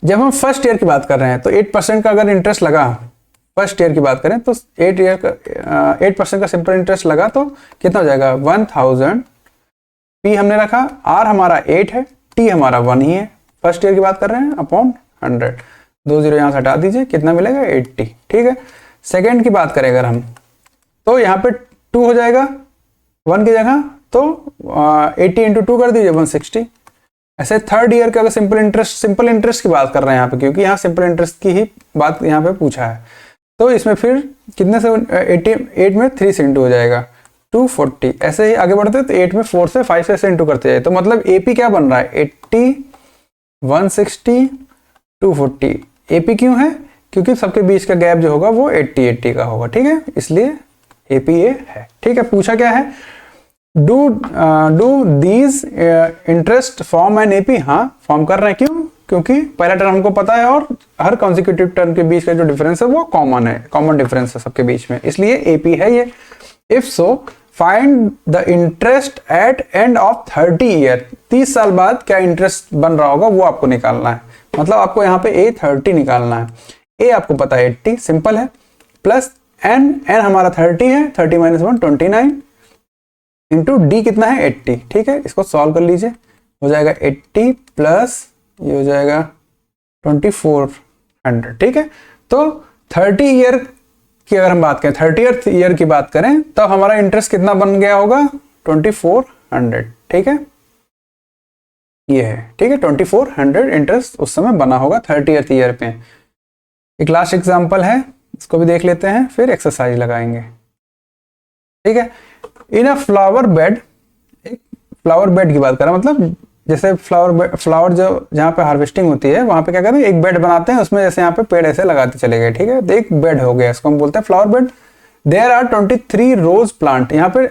Speaker 1: जब हम फर्स्ट ईयर की बात कर रहे हैं तो 8% का अगर इंटरेस्ट लगा, फर्स्ट ईयर की बात करें तो 8% का सिंपल इंटरेस्ट लगा तो कितना हो जाएगा, 1000। P हमने रखा, R हमारा 8 है, T हमारा 1 ही है, फर्स्ट ईयर की बात कर रहे हैं, अपॉन 100, 2 0 यहां से हटा दीजिए, कितना मिलेगा, 80। ठीक है, सेकेंड की बात करें अगर हम, तो यहाँ पे 2 हो जाएगा 1 की जगह, तो 80 × 2 कर दीजिए, 160। ऐसे थर्ड ईयर का अगर सिंपल इंटरेस्ट की बात कर रहे हैं यहाँ पे, क्योंकि यहाँ सिंपल इंटरेस्ट की ही बात यहाँ पे पूछा है, तो इसमें फिर कितने से 8 में 3 से इंटू हो जाएगा, 240। ऐसे ही आगे बढ़ते तो 8 में 4 से 5 से ऐसे इंटू करते जाए, तो मतलब AP क्या बन रहा है, 80, 160, 240। AP क्यों है, क्योंकि सबके बीच का गैप जो होगा वो 80 का होगा। ठीक है, इसलिए AP ये है। ठीक है, पूछा क्या है, do these interest form an AP। हाँ, फॉर्म कर रहे हैं, क्यों, क्योंकि पहला टर्म हमको पता है और हर कॉन्सिक्यूटिव टर्म के बीच का जो डिफरेंस है वो कॉमन है, कॉमन डिफरेंस है सबके बीच में, इसलिए AP है ये। If so find the interest eight end of 30 year. 30 साल बाद क्या इंटरेस्ट बन रहा होगा वो आपको निकालना है, मतलब आपको यहाँ पे A30 निकालना है। A आपको पता है 80, सिंपल है, प्लस N हमारा 30 है, 30 - 1 29, इंटू D कितना है, 80। ठीक है, इसको सॉल्व कर लीजिए, हो जाएगा 80 प्लस ये हो जाएगा 24, 100, ठीक है। तो 30 ईयर की अगर हम बात करें, 30th ईयर की बात करें, तब हमारा इंटरेस्ट कितना बन गया होगा, 2400, ठीक है, ये है, ठीक है, 2400 इंटरेस्ट उस समय बना होगा 30th ईयर पे। एक लास्ट एग्जांपल है, इसको भी देख लेते हैं, फिर एक्सरसाइज लगाएंगे, ठीक है। इन अ फ्लावर बेड, एक फ्लावर बेड की बात करें, मतलब जैसे फ्लावर जो जहाँ पे हार्वेस्टिंग होती है वहां पे क्या करते हैं, एक बेड बनाते हैं, उसमें जैसे यहाँ पे पेड़ ऐसे लगाते चले गए, ठीक है, तो एक बेड हो गया, इसको हम बोलते हैं flower bed. There are 23 rose plant, यहाँ पे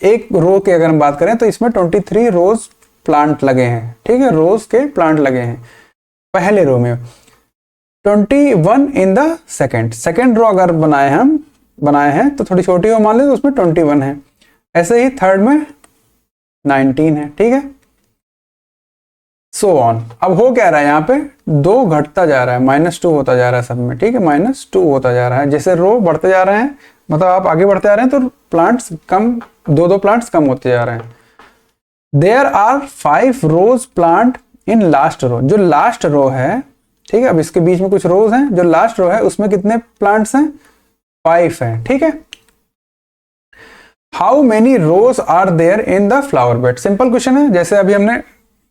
Speaker 1: एक रो की अगर हम बात करें तो इसमें 23 रोज प्लांट लगे हैं, ठीक है, रोज के प्लांट लगे हैं पहले रो में। 21 इन द सेकेंड रो अगर बनाए हैं तो थोड़ी छोटी हो मान ली, तो उसमें 21 है। ऐसे ही थर्ड में 19 है, ठीक है, सो ऑन। अब हो क्या रहा है, यहाँ पे 2 घटता जा रहा है, -2 होता जा रहा है सब में, ठीक है, -2 होता जा रहा है। जैसे रो बढ़ते जा रहे हैं, मतलब आप आगे बढ़ते जा रहे हैं तो प्लांट्स कम, 2 प्लांट्स कम होते जा रहे हैं। There are 5 rose plant in last row, जो लास्ट रो है, ठीक है, अब इसके बीच में कुछ रोज हैं, जो लास्ट रो है उसमें कितने प्लांट्स हैं, 5 हैं, ठीक है। How many rose are there in the flower bed, simple question है, जैसे अभी हमने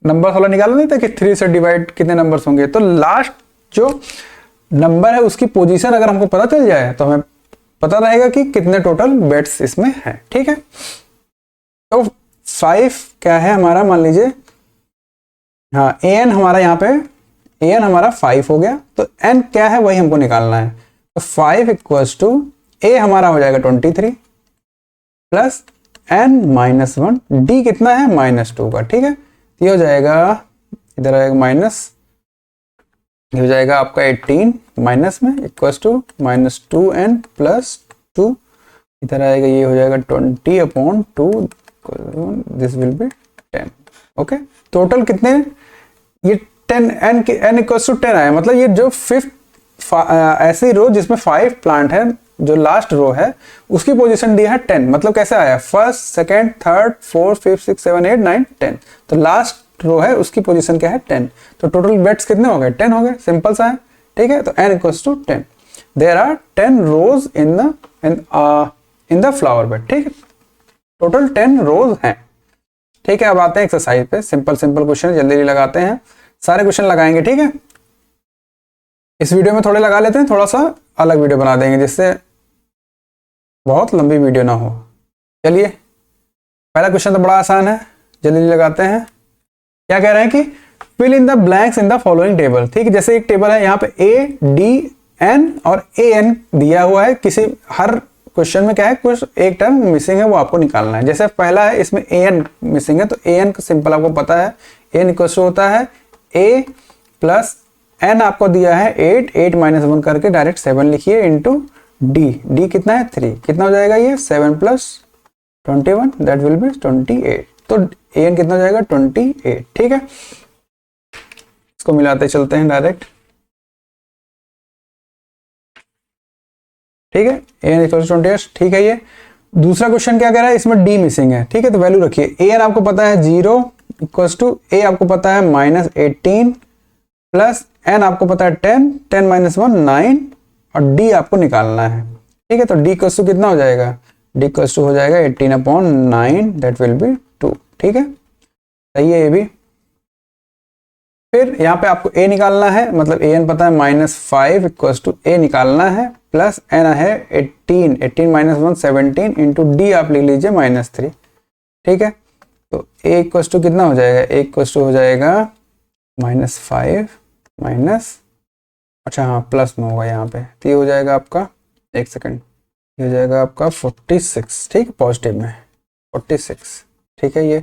Speaker 1: नंबर वाला निकाला नहीं था कि 3 से डिवाइड कितने नंबर्स होंगे, तो लास्ट जो नंबर है उसकी पोजीशन अगर हमको पता चल जाए तो हमें पता रहेगा कि कितने टोटल बेड्स इसमें है, ठीक है। तो 5 क्या है हमारा, मान लीजिए, हाँ, an हमारा यहाँ पे an हमारा 5 हो गया, तो n क्या है वही हमको निकालना है। तो 5 इक्वल्स टू a हमारा हो जाएगा 23 प्लस n-1, d कितना है, -2 का, ठीक है। ये हो जाएगा, इधर आएगा माइनस, ये हो जाएगा आपका 18 माइनस में इक्वल्स टू -2n प्लस 2, इधर आएगा, ये हो जाएगा 20/2, this will be 10, okay. Total कितने, ये 10, n इक्वल्स टू 10 आया, मतलब ये जो 5th ऐसी रो जिसमें 5 प्लांट है, जो लास्ट रो है उसकी पोजीशन दी है 10, मतलब कैसे आया, first, second, third, fourth, 5th, 6th, 7th, 8th, 9th, 10th, तो लास्ट रो है उसकी पोजीशन क्या है, 10, तो टोटल बेड्स कितने हो गए, 10 हो गए, सिंपल सा है, ठीक है। तो n equals to 10, there are 10 rose in the flower bed, ठीक है, टोटल 10 रोज हैं, ठीक है। अब आते हैं एक्सरसाइज पे, सिंपल क्वेश्चन जल्दी लगाते हैं, सारे क्वेश्चन लगाएंगे, ठीक है। इस वीडियो में थोड़े लगा लेते हैं, थोड़ा सा अलग वीडियो बना देंगे जिससे बहुत लंबी वीडियो ना हो। चलिए, पहला क्वेश्चन तो बड़ा आसान है, जल्दी लगाते हैं। क्या कह रहे हैं कि fill in the blanks in the following table, ठीक है, जैसे एक टेबल है यहाँ पे A-D-N और A-N दिया हुआ है, किसी हर क्वेश्चन में क्या है, कुछ एक टर्म मिसिंग है, वो आपको निकालना है। जैसे पहला है, इसमें A-N मिसिंग है, तो A-N सिंपल आपको पता है, A-N इक्वल होता है A प्लस N आपको दिया है 8 -1 करके डायरेक्ट 7 लिखिए इंटू D कितना है 3, कितना हो जाएगा ये 7 प्लस 21, दैट विल बी 28, तो an कितना हो जाएगा 28, ठीक है। इसको मिलाते चलते हैं डायरेक्ट, ठीक है, an इक्वल 28, ठीक है। ये दूसरा क्वेश्चन क्या कह रहा है, इसमें d मिसिंग है, ठीक है, तो वैल्यू रखिए, an आपको पता है 0 इक्वल्स टू a आपको पता है -18 प्लस n आपको पता है 10 -1 9 और d आपको निकालना है, ठीक है। तो d इक्वल्स टू कितना हो जाएगा, d इक्वल्स टू हो जाएगा 18/9, दैट विल बी 2, ठीक है, सही है ये भी। फिर यहाँ पे आपको a निकालना है, मतलब an पता है -5 इक्वल्स टू a निकालना है, प्लस n है 18 -1 17 इंटू d आप लिख लीजिए -3, ठीक है। तो a इक्वल्स टू कितना हो जाएगा, a इक्वल्स टू हो जाएगा -5 माइनस, अच्छा हाँ प्लस में होगा यहाँ पे, तो ये हो जाएगा आपका, एक सेकंड, ये हो जाएगा आपका 46, ठीक है, पॉजिटिव में 46, ठीक है। ये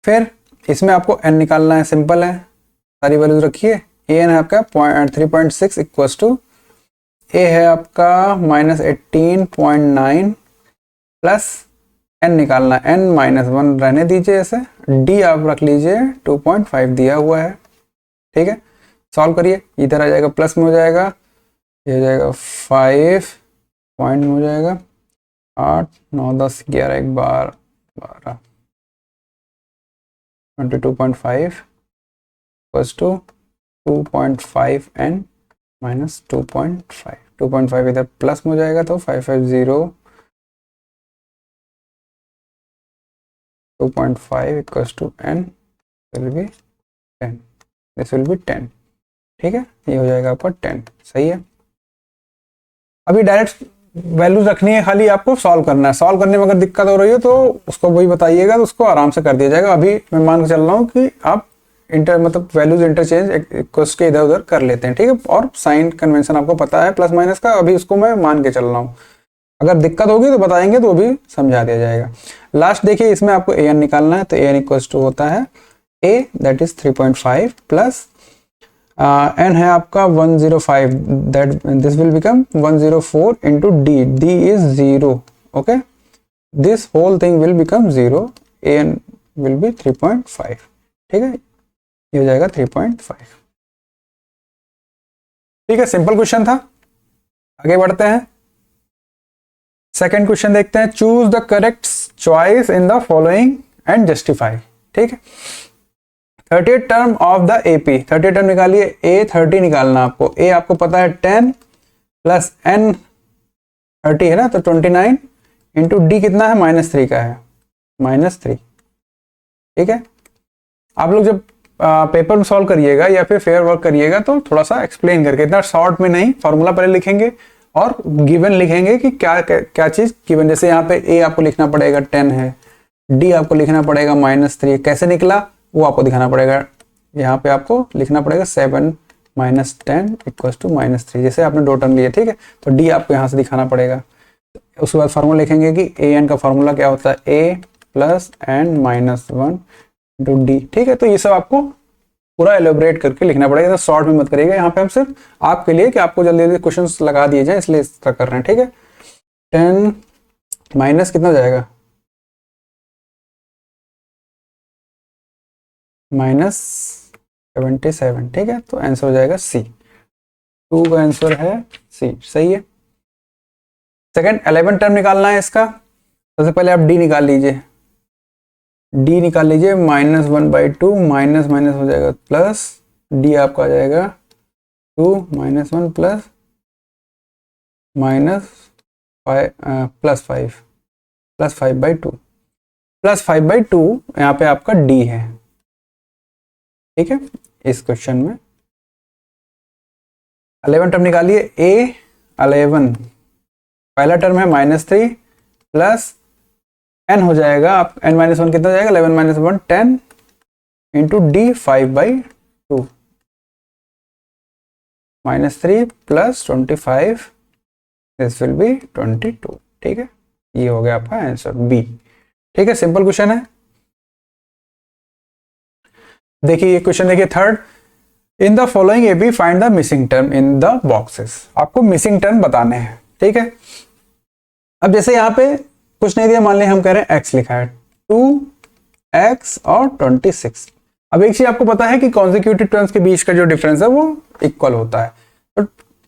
Speaker 1: फिर इसमें आपको n निकालना है, सिंपल है, सारी वैल्यूज रखिए। an है आपका 3.6 इक्वल्स टू a है आपका -18.9 प्लस n निकालना है, n -1 रहने दीजिए ऐसे, d आप रख लीजिए 2.5 दिया हुआ है, ठीक है। सॉल्व करिए, इधर आ जाएगा प्लस में हो जाएगा, ये हो जाएगा 5 पॉइंट में हो जाएगा 8 9 10 11 1 12 12 22.5 प्लस टू 2.5 n माइनस 2.5, 2.5 इधर प्लस में हो जाएगा तो 550 2.5 equals to n will be 10, this will be 10। ठीक है, ये हो जाएगा आपका 10। सही है, अभी डायरेक्ट वैल्यूज रखनी है, खाली आपको सॉल्व करना है। सॉल्व करने में अगर दिक्कत हो रही है तो उसको वही बताइएगा, तो उसको आराम से कर दिया जाएगा। अभी मैं मान के चल रहा हूँ कि आप मतलब वैल्यूज इंटरचेंज इक्वल्स के इधर उधर कर लेते हैं। ठीक है, और साइन कन्वेंशन आपको पता है प्लस माइनस का, अभी उसको मैं मान के चल रहा हूँ। अगर दिक्कत होगी तो बताएंगे तो भी समझा दिया जाएगा। लास्ट देखिए, इसमें आपको ए एन निकालना है, तो ए एन इक्वल्स टू होता है a that is 3.5 plus n है आपका 105, that this will become 104 into d, d is 0। Okay, this whole thing will become 0, a n will be 3.5। ठीक है, ये हो जाएगा 3.5। ठीक है, सिंपल क्वेश्चन था। आगे बढ़ते हैं, सेकेंड क्वेश्चन देखते हैं। Choose the correct choice in the following and justify. ठीक है, 30 term of the AP, 30 term निकालिए, ए 30 निकालना आपको। ए आपको पता है 10 प्लस एन 30 है ना, तो 29 इंटू डी कितना है, -3 का है, -3। ठीक है, आप लोग जब पेपर में सॉल्व करिएगा या फिर फेयर वर्क करिएगा तो थोड़ा सा एक्सप्लेन करके, इतना शॉर्ट में नहीं, फॉर्मूला पहले लिखेंगे और गिवन लिखेंगे कि क्या क्या चीज गिवन। जैसे यहाँ पे ए आपको लिखना पड़ेगा 10 है, डी आपको लिखना पड़ेगा -3, कैसे निकला वो आपको दिखाना पड़ेगा। यहाँ पे आपको लिखना पड़ेगा 7 - 10 इक्वल्स टू -3, जैसे आपने दो टर्म लिए। ठीक है, तो डी आपको यहाँ से दिखाना पड़ेगा। उसके बाद फार्मूला लिखेंगे कि ए एन का फार्मूला क्या होता है, ए प्लस एन -1 इंटू डी। ठीक है, तो ये सब आपको पूरा एलोबरेट करके लिखना पड़ेगा, तो शॉर्ट में मत करिएगा। यहाँ पे हम सिर्फ आपके लिए कि आपको जल्दी जल्दी क्वेश्चंस लगा दिए जाए इसलिए इसका कर रहे हैं। ठीक है, 10 माइनस कितना जाएगा, -77। ठीक है, तो आंसर हो जाएगा सी, 2 का आंसर है सी। सही है। सेकंड 11 टर्म निकालना है इसका। सबसे पहले आप डी निकाल लीजिए, डी निकाल लीजिए, -1/2 माइनस माइनस हो जाएगा प्लस, डी आपका आ जाएगा 2 - 1 प्लस -5 प्लस 5/2 प्लस 5/2, यहाँ पे आपका डी है। ठीक है, इस क्वेश्चन में 11 टर्म निकालिए, ए 11, पहला टर्म है -3 प्लस एन हो जाएगा आप n-1 कितना जाएगा, 11 - 1 10 into D 5/2 -3 plus 25, this will B 22। ठीक है, ये हो गया आपका आंसर बी। ठीक है, सिंपल क्वेश्चन है। देखिए ये क्वेश्चन देखिए third, in the following AP find the missing term in the boxes. आपको मिसिंग टर्म बताने हैं। ठीक है, अब जैसे यहाँ पे कुछ नहीं दिया, मान लें हम कह रहे हैं x लिखा है, 2x और 26। अब एक चीज आपको पता है कि कॉन्जिक्यूटिव टर्म्स के बीच का जो डिफरेंस है वो इक्वल होता है, तो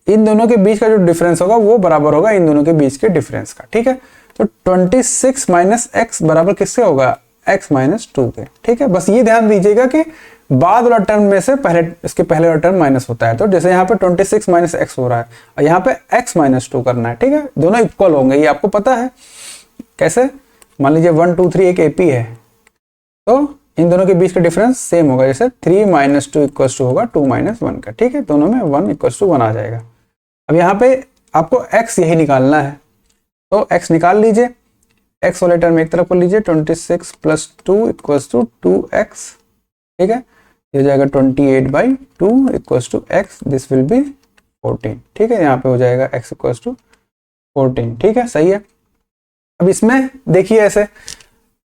Speaker 1: इन दोनों के बीच का जो डिफरेंस होगा वो बराबर होगा इन दोनों के बीच के डिफरेंस का। ठीक है, तो 26 माइनस एक्स बराबर किससे होगा, x - 2 के। ठीक है, बस ये ध्यान दीजिएगा कि बाद वाला टर्म में से पहले इसके पहले वाला टर्म माइनस होता है। तो जैसे यहाँ पे 26 माइनस एक्स हो रहा है और यहाँ पे x - 2 करना है। ठीक है, दोनों इक्वल होंगे, ये आपको पता है। कैसे, मान लीजिए 1 2 3 एक एपी है, तो इन दोनों के बीच का डिफरेंस सेम होगा, जैसे 3 - 2 इक्वल्स टू होगा 2 - 1 का। ठीक है, दोनों में 1 इक्वल्स टू 1 आ जाएगा। अब यहाँ पे आपको x यही निकालना है, तो x निकाल लीजिए, x वाले टर्म एक तरफ कर लीजिए, 26 + 2 इक्वल्स टू 2x। ठीक है, ये हो जाएगा 28/2 equals to x, this will be 14। ठीक है, यहाँ पे हो जाएगा x इक्वल्स टू 14। ठीक है, सही है। अब इसमें देखिए ऐसे,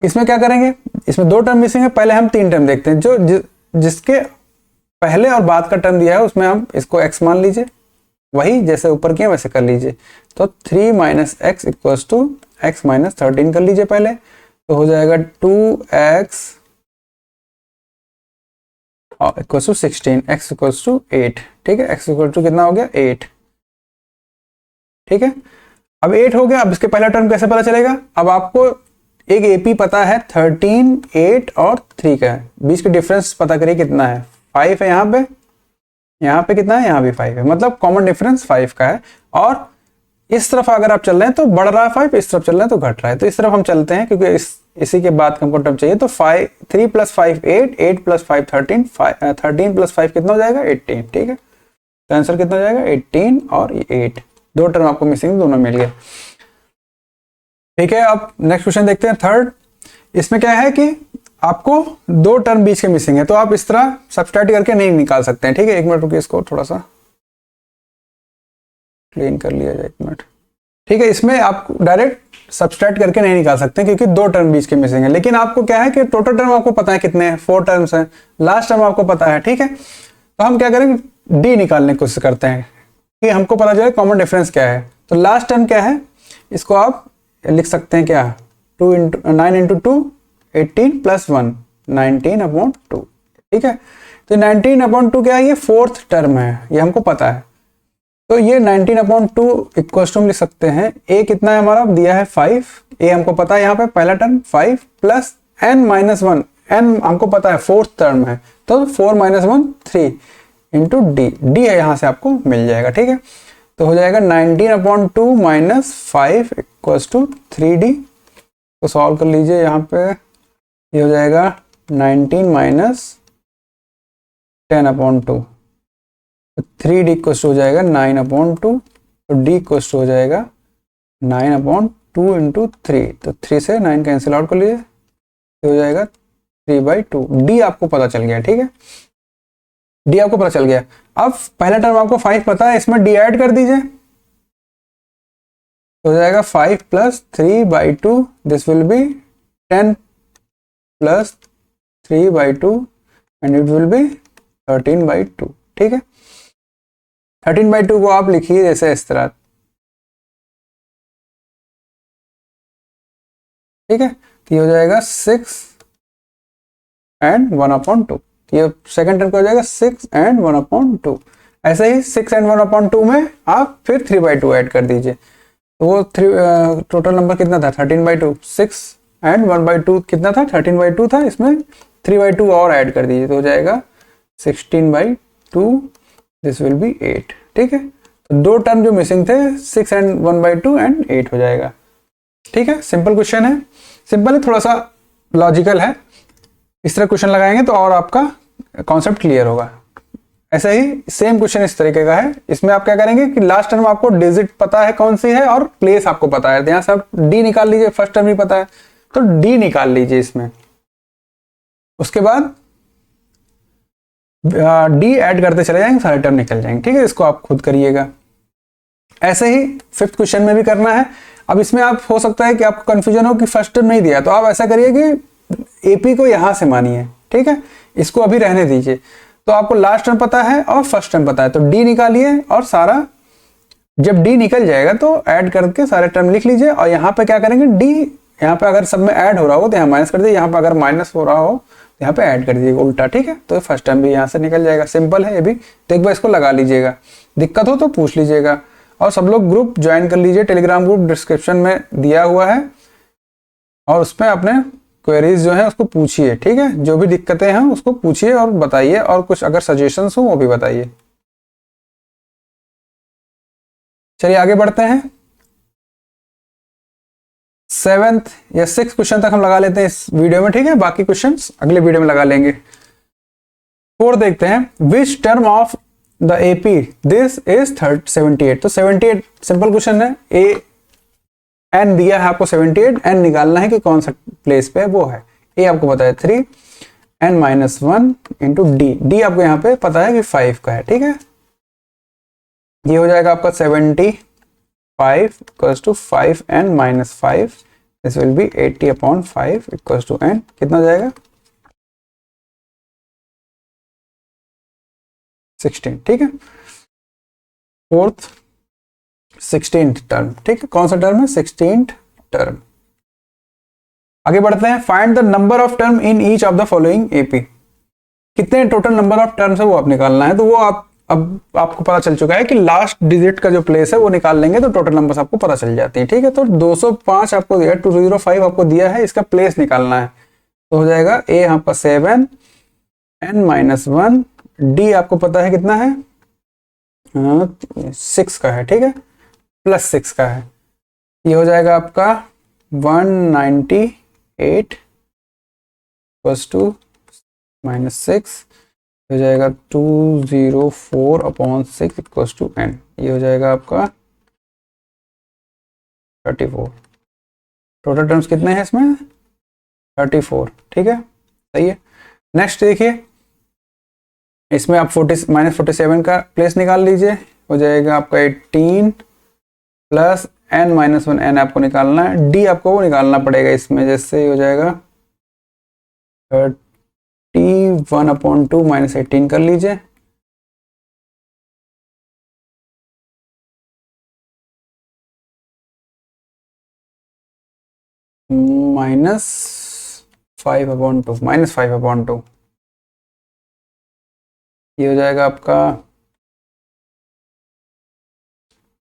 Speaker 1: इसमें क्या करेंगे, इसमें 2 टर्म मिसिंग है, पहले हम 3 टर्म देखते हैं। जो जिसके पहले और बाद का टर्म दिया है उसमें हम इसको x मान लीजिए, वही जैसे ऊपर किया वैसे कर लीजिए। तो 3 - x इक्वल्स टू x - 13 कर लीजिए पहले, तो हो जाएगा 2x equals to 16, x equals to 8। ठीक है, x इक्वल टू कितना हो गया, 8। ठीक है, अब 8 हो गया। अब इसके पहला टर्म कैसे पता चलेगा, अब आपको एक एपी पता है 13, 8 और 3 का है, बीच का डिफरेंस पता करिए कितना है, 5 है यहाँ पे, यहाँ पे कितना है, यहाँ भी 5 है, मतलब कॉमन डिफरेंस 5 का है। और इस तरफ अगर आप चल रहे हैं तो बढ़ रहा है 5, इस तरफ चल रहे हैं तो घट रहा है, तो इस तरफ हम चलते हैं क्योंकि इसी के बाद हमको टर्म चाहिए। तो 3 + 5 8, 8 + 5 13, 13 + 5 कितना हो जाएगा 18, ठीक है। तो आंसर कितना हो जाएगा 18 और 8, दो टर्म आपको मिसिंग, दोनों मिल गए, ठीक है। अब नेक्स्ट क्वेश्चन देखते हैं, थर्ड। इसमें क्या है कि आपको दो टर्म बीच के मिसिंग है, तो आप इस तरह सब्सट्रैक्ट करके नहीं निकाल सकते हैं, ठीक है। एक मिनट रुकिए, इसको थोड़ा सा क्लीन कर लिया जाए, एक मिनट, ठीक है। इसमें आप डायरेक्ट सब्सट्रैक्ट करके नहीं निकाल सकते क्योंकि दो टर्म बीच के मिसिंग है, लेकिन आपको क्या है कि टोटल टर्म आपको पता है कितने हैं, 4 टर्म्स हैं, लास्ट टर्म आपको पता है, ठीक है। तो हम क्या करेंगे, डी निकालने की कोशिश करते हैं कि हमको पता चले कॉमन डिफरेंस क्या है। तो लास्ट टर्म क्या है, इसको आप लिख सकते हैं क्या, 9 × 2 18 + 1 19/2, ठीक है। तो 19/2 क्या है, ये 4th टर्म है, ये हमको पता है। तो ये 19/2 इक्वल टू हम लिख सकते हैं, ए कितना है हमारा दिया है 5, ए हमको पता है यहाँ पे पहला टर्म 5 + n - 1, n हमको पता है 4th टर्म है, तो 4 - 1 3 × डी है, यहाँ से आपको मिल जाएगा, ठीक है। तो हो जाएगा 19/2 - 5 = 3d। तो सॉल्व कर लीजिए, यहाँ पे ये हो जाएगा 19 - 10/2, 3d = हो जाएगा 9/2, तो d = हो जाएगा 9/2 × 3, तो 3 से 9 कैंसिल आउट कर लीजिए, तो हो जाएगा 3/2। d आपको पता चल गया, ठीक है, d आपको पता चल गया। अब पहला टर्म आपको 5 पता है, इसमें d ऐड कर दीजिए, तो हो जाएगा 5 + 3/2, this will be 10 + 3/2 and it will be 13/2, ठीक है। 13/2 को आप लिखिए जैसे इस तरह, ठीक है। तो ये हो जाएगा 6 and 1/2, ये सेकंड टर्म का हो जाएगा 6 and 1/2। ऐसे ही 6 and 1/2 में आप फिर 3/2 ऐड कर दीजिए, तो वो टोटल नंबर कितना था 13/2, 6 and 1/2 कितना था 13/2 था, इसमें 3/2 और ऐड कर दीजिए, तो हो जाएगा 16/2, दिस विल बी 8, ठीक है। तो दो टर्म जो मिसिंग थे 6 and 1/2 एंड 8 हो जाएगा, ठीक है। सिंपल क्वेश्चन है, सिंपल है, थोड़ा सा लॉजिकल है, इस तरह क्वेश्चन लगाएंगे तो और आपका कॉन्सेप्ट क्लियर होगा। ऐसे ही सेम क्वेश्चन इस तरीके का है, इसमें आप क्या करेंगे कि लास्ट टर्म आपको डिजिट पता है कौन सी है और प्लेस आपको पता है, यहाँ से आप डी निकाल लीजिए, फर्स्ट टर्म भी पता है तो डी निकाल लीजिए इसमें, उसके बाद डी ऐड करते चले जाएंगे, सारे टर्म निकल जाएंगे, ठीक है। इसको आप खुद करिएगा। ऐसे ही 5th क्वेश्चन में भी करना है। अब इसमें आप हो सकता है कि आपको कंफ्यूजन हो कि फर्स्ट टर्म नहीं दिया, तो आप ऐसा करिए कि एपी को यहां से मानिए, ठीक है, इसको अभी रहने दीजिए। तो आपको लास्ट टर्म पता है और फर्स्ट टर्म पता है, तो डी निकालिए और सारा, जब डी निकल जाएगा तो ऐड करके सारे टर्म लिख लीजिए। और यहाँ पे क्या करेंगे, डी यहाँ पे अगर सब में ऐड हो रहा हो तो यहाँ माइनस कर दीजिए, यहाँ पे अगर माइनस हो रहा हो यहाँ पे ऐड कर दीजिएगा उल्टा, ठीक है। तो फर्स्ट टर्म भी यहाँ से निकल जाएगा, सिंपल है ये भी। तो एक बार इसको लगा लीजिएगा, दिक्कत हो तो पूछ लीजिएगा। और सब लोग ग्रुप ज्वाइन कर लीजिए, टेलीग्राम ग्रुप डिस्क्रिप्शन में दिया हुआ है, और उसमें अपने क्वेरीज जो है उसको पूछिए, ठीक है। जो भी दिक्कतें हैं उसको पूछिए और बताइए, और कुछ अगर सजेशंस हो वो भी बताइए। चलिए आगे बढ़ते हैं। 7th या 6th क्वेश्चन तक हम लगा लेते हैं इस वीडियो में, ठीक है। बाकी क्वेश्चंस अगले वीडियो में लगा लेंगे। 4 देखते हैं, which term of the AP this is 78। तो 78 सिंपल क्वेश्चन है, ए एन दिया है आपको 78, एन निकालना है कि कौन सा प्लेस पे है, वो है ए आपको पता है 3 n - 1 इंटू डी, डी आपको यहाँ पे पता है कि 5 का है, ठीक है। ये हो जाएगा आपका 75 equals to 5n - 5, this will be 80/5 equals to n, कितना हो जाएगा 16, ठीक है। 4th 16th टर्म, ठीक है। कौन सा टर्म है 16th टर्म। आगे बढ़ते हैं, find the number of term in each of the following AP. कितने टोटल नंबर ऑफ टर्म्स है वो आप निकालना है। तो वो आप अब आपको पता चल चुका है कि लास्ट डिजिट का जो प्लेस है वो निकाल लेंगे तो टोटल नंबर्स आपको पता चल जाती है, ठीक है। तो 205 आपको दिया, 205 आपको दिया है, इसका प्लेस निकालना है। तो हो जाएगा ए आपका 7 n - 1, डी आपको पता है कितना है 6 का है, ठीक है, +6 का है। ये हो जाएगा आपका 198 प्लस टू -6 हो जाएगा 204/6 इक्वल्स टू n। ये हो जाएगा आपका 34। टोटल टर्म्स कितने हैं इसमें? 34, ठीक है, सही है। नेक्स्ट देखिए, इसमें आप -47 का प्लेस निकाल लीजिए। हो जाएगा आपका 18 प्लस n-1, n आपको निकालना है, d आपको वो निकालना पड़ेगा इसमें, जैसे हो जाएगा 31/2 -18 कर लीजिए। -5/2 ये हो जाएगा आपका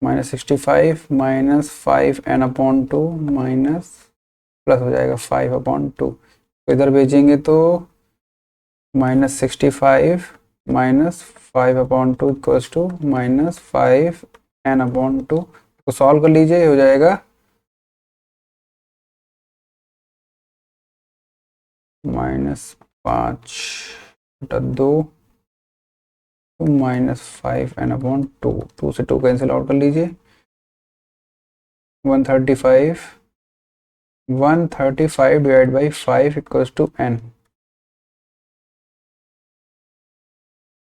Speaker 1: -65 -5n/2 माइनस प्लस हो जाएगा 5/2। तो इधर भेजेंगे तो -65 -5/2 इक्वल्स टू -5n/2। तो सॉल्व कर लीजिए, हो जाएगा -5/2 तो -5n/2। 2 से 2 कैंसिल आउट कर लीजिए। 135 divide by 5 equals to n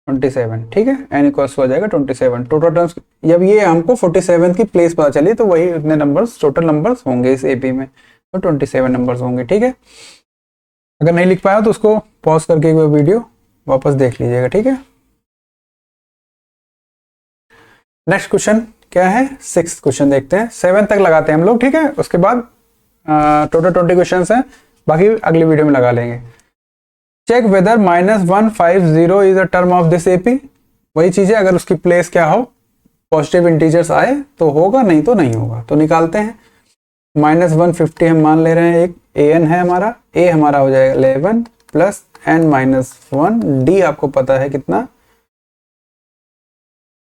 Speaker 1: 27, ठीक है, n इक्वल्स हो जाएगा 27। टोटल टर्म्स, जब ये हमको 47 की प्लेस पता चली तो वही उतने नंबर्स टोटल नंबर्स होंगे इस एपी में, तो 27 नंबर्स होंगे, ठीक है। अगर नहीं लिख पाया तो उसको पॉज करके एक बार वीडियो वापस देख लीजिएगा, ठीक है। नेक्स्ट क्वेश्चन क्या है? 6th क्वेश्चन देखते हैं, 7 तक लगाते हैं हम लोग, ठीक है। उसके बाद टोटल 20 क्वेश्चन हैं, बाकी अगली वीडियो में लगा लेंगे। Check whether -150 is a term of this AP. वही चीज है, अगर उसकी प्लेस क्या हो, पॉजिटिव इंटीजर्स आए तो होगा, नहीं तो नहीं होगा। तो निकालते हैं। -150 हम मान ले रहे हैं, एक an है हमारा, a हमारा हो जाएगा 11 प्लस n-1, d आपको पता है कितना,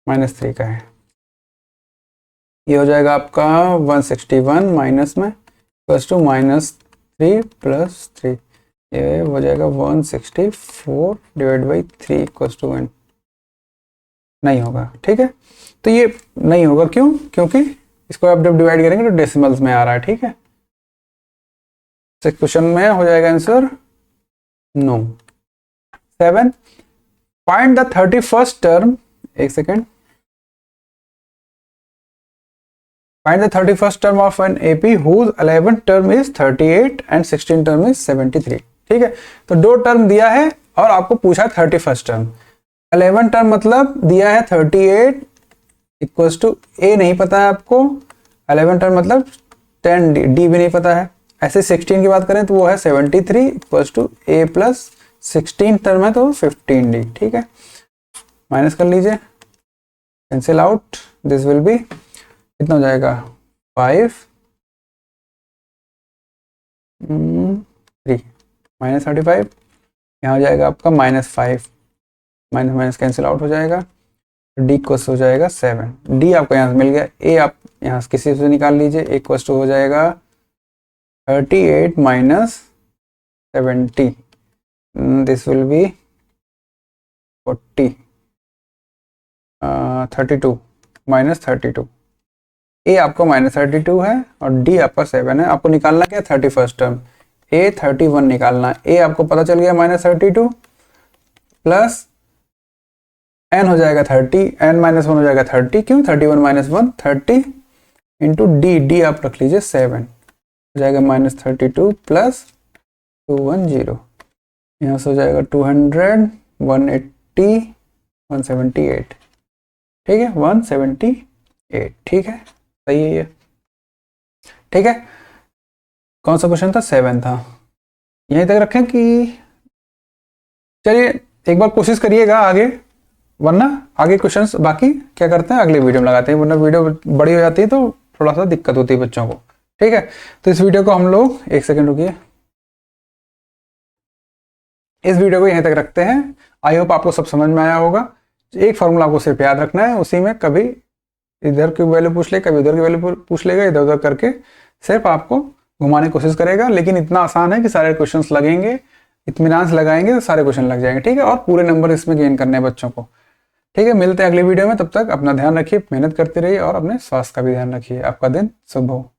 Speaker 1: -3 का है। ये हो जाएगा आपका 161 माइनस में प्लस टू -3 प्लस 3, ये हो जाएगा 164 divide by 3 equals to n। नहीं होगा, ठीक है। तो ये नहीं होगा, क्यों? क्योंकि इसको आप जब डिवाइड करेंगे तो डेसिमल्स में आ रहा है, ठीक है। इस क्वेश्चन में हो जाएगा answer no. 7 find the 31st term, एक second, find the 31st term of an AP whose 11th term is 38 and 16th term is 73, ठीक है। तो दो टर्म दिया है और आपको पूछा 31st टर्म। 11 टर्म मतलब दिया है 38 इक्वल्स टू a नहीं पता है आपको, 11 टर्म मतलब 10 d भी नहीं पता है। ऐसे 16 की बात करें तो वो है 73 equals to a plus 16 term है तो 15d, ठीक है। माइनस कर लीजिए, cancel out, this will be कितना हो जाएगा 5 3 -35, यहाँ हो जाएगा आपका -5, माइनस माइनस कैंसिल आउट हो जाएगा, डी कोस हो जाएगा 7, डी आपको यहाँ से मिल गया, ए आप यहाँ से किसी से निकाल लीजिए, ए कोस हो जाएगा 38 minus 70, this will B 40 32 minus 32। ए आपका -32 है और डी आपका 7 है। आपको निकालना क्या? 31st टर्म, ए 31 निकालना। ए आपको पता चल गया -32 प्लस एन हो जाएगा 30, n-1 हो जाएगा 30, क्यों? 31 - 1 30 इंटू डी, डी आप रख लीजिए 7, हो जाएगा -32 प्लस 210, यहाँ से हो जाएगा 200 180 178, ठीक है, 178, ठीक है, सही है ये, ठीक है। कौन सा क्वेश्चन था? 7 था। यहीं तक रखें कि चलिए एक बार कोशिश करिएगा आगे, वरना आगे क्वेश्चंस बाकी क्या करते हैं अगले वीडियो में लगाते हैं, वरना वीडियो बड़ी हो जाती है तो थोड़ा सा दिक्कत होती है बच्चों को, ठीक है। तो इस वीडियो को हम लोग, एक सेकेंड रुकिए, इस वीडियो को यहीं तक रखते हैं। आई होप आपको सब समझ में आया होगा। एक फार्मूला आपको सिर्फ याद रखना है, उसी में कभी इधर की वैल्यू पूछ ले, कभी उधर की वैल्यू पूछ लेगा, इधर उधर करके सिर्फ आपको घुमाने की कोशिश करेगा। लेकिन इतना आसान है कि सारे क्वेश्चंस लगेंगे, इत्मीनान से लगाएंगे तो सारे क्वेश्चन लग जाएंगे, ठीक है। और पूरे नंबर इसमें गेन करने हैं बच्चों को, ठीक है। मिलते हैं अगली वीडियो में, तब तक अपना ध्यान रखिए, मेहनत करते रहिए और अपने स्वास्थ्य का भी ध्यान रखिए। आपका दिन शुभ हो।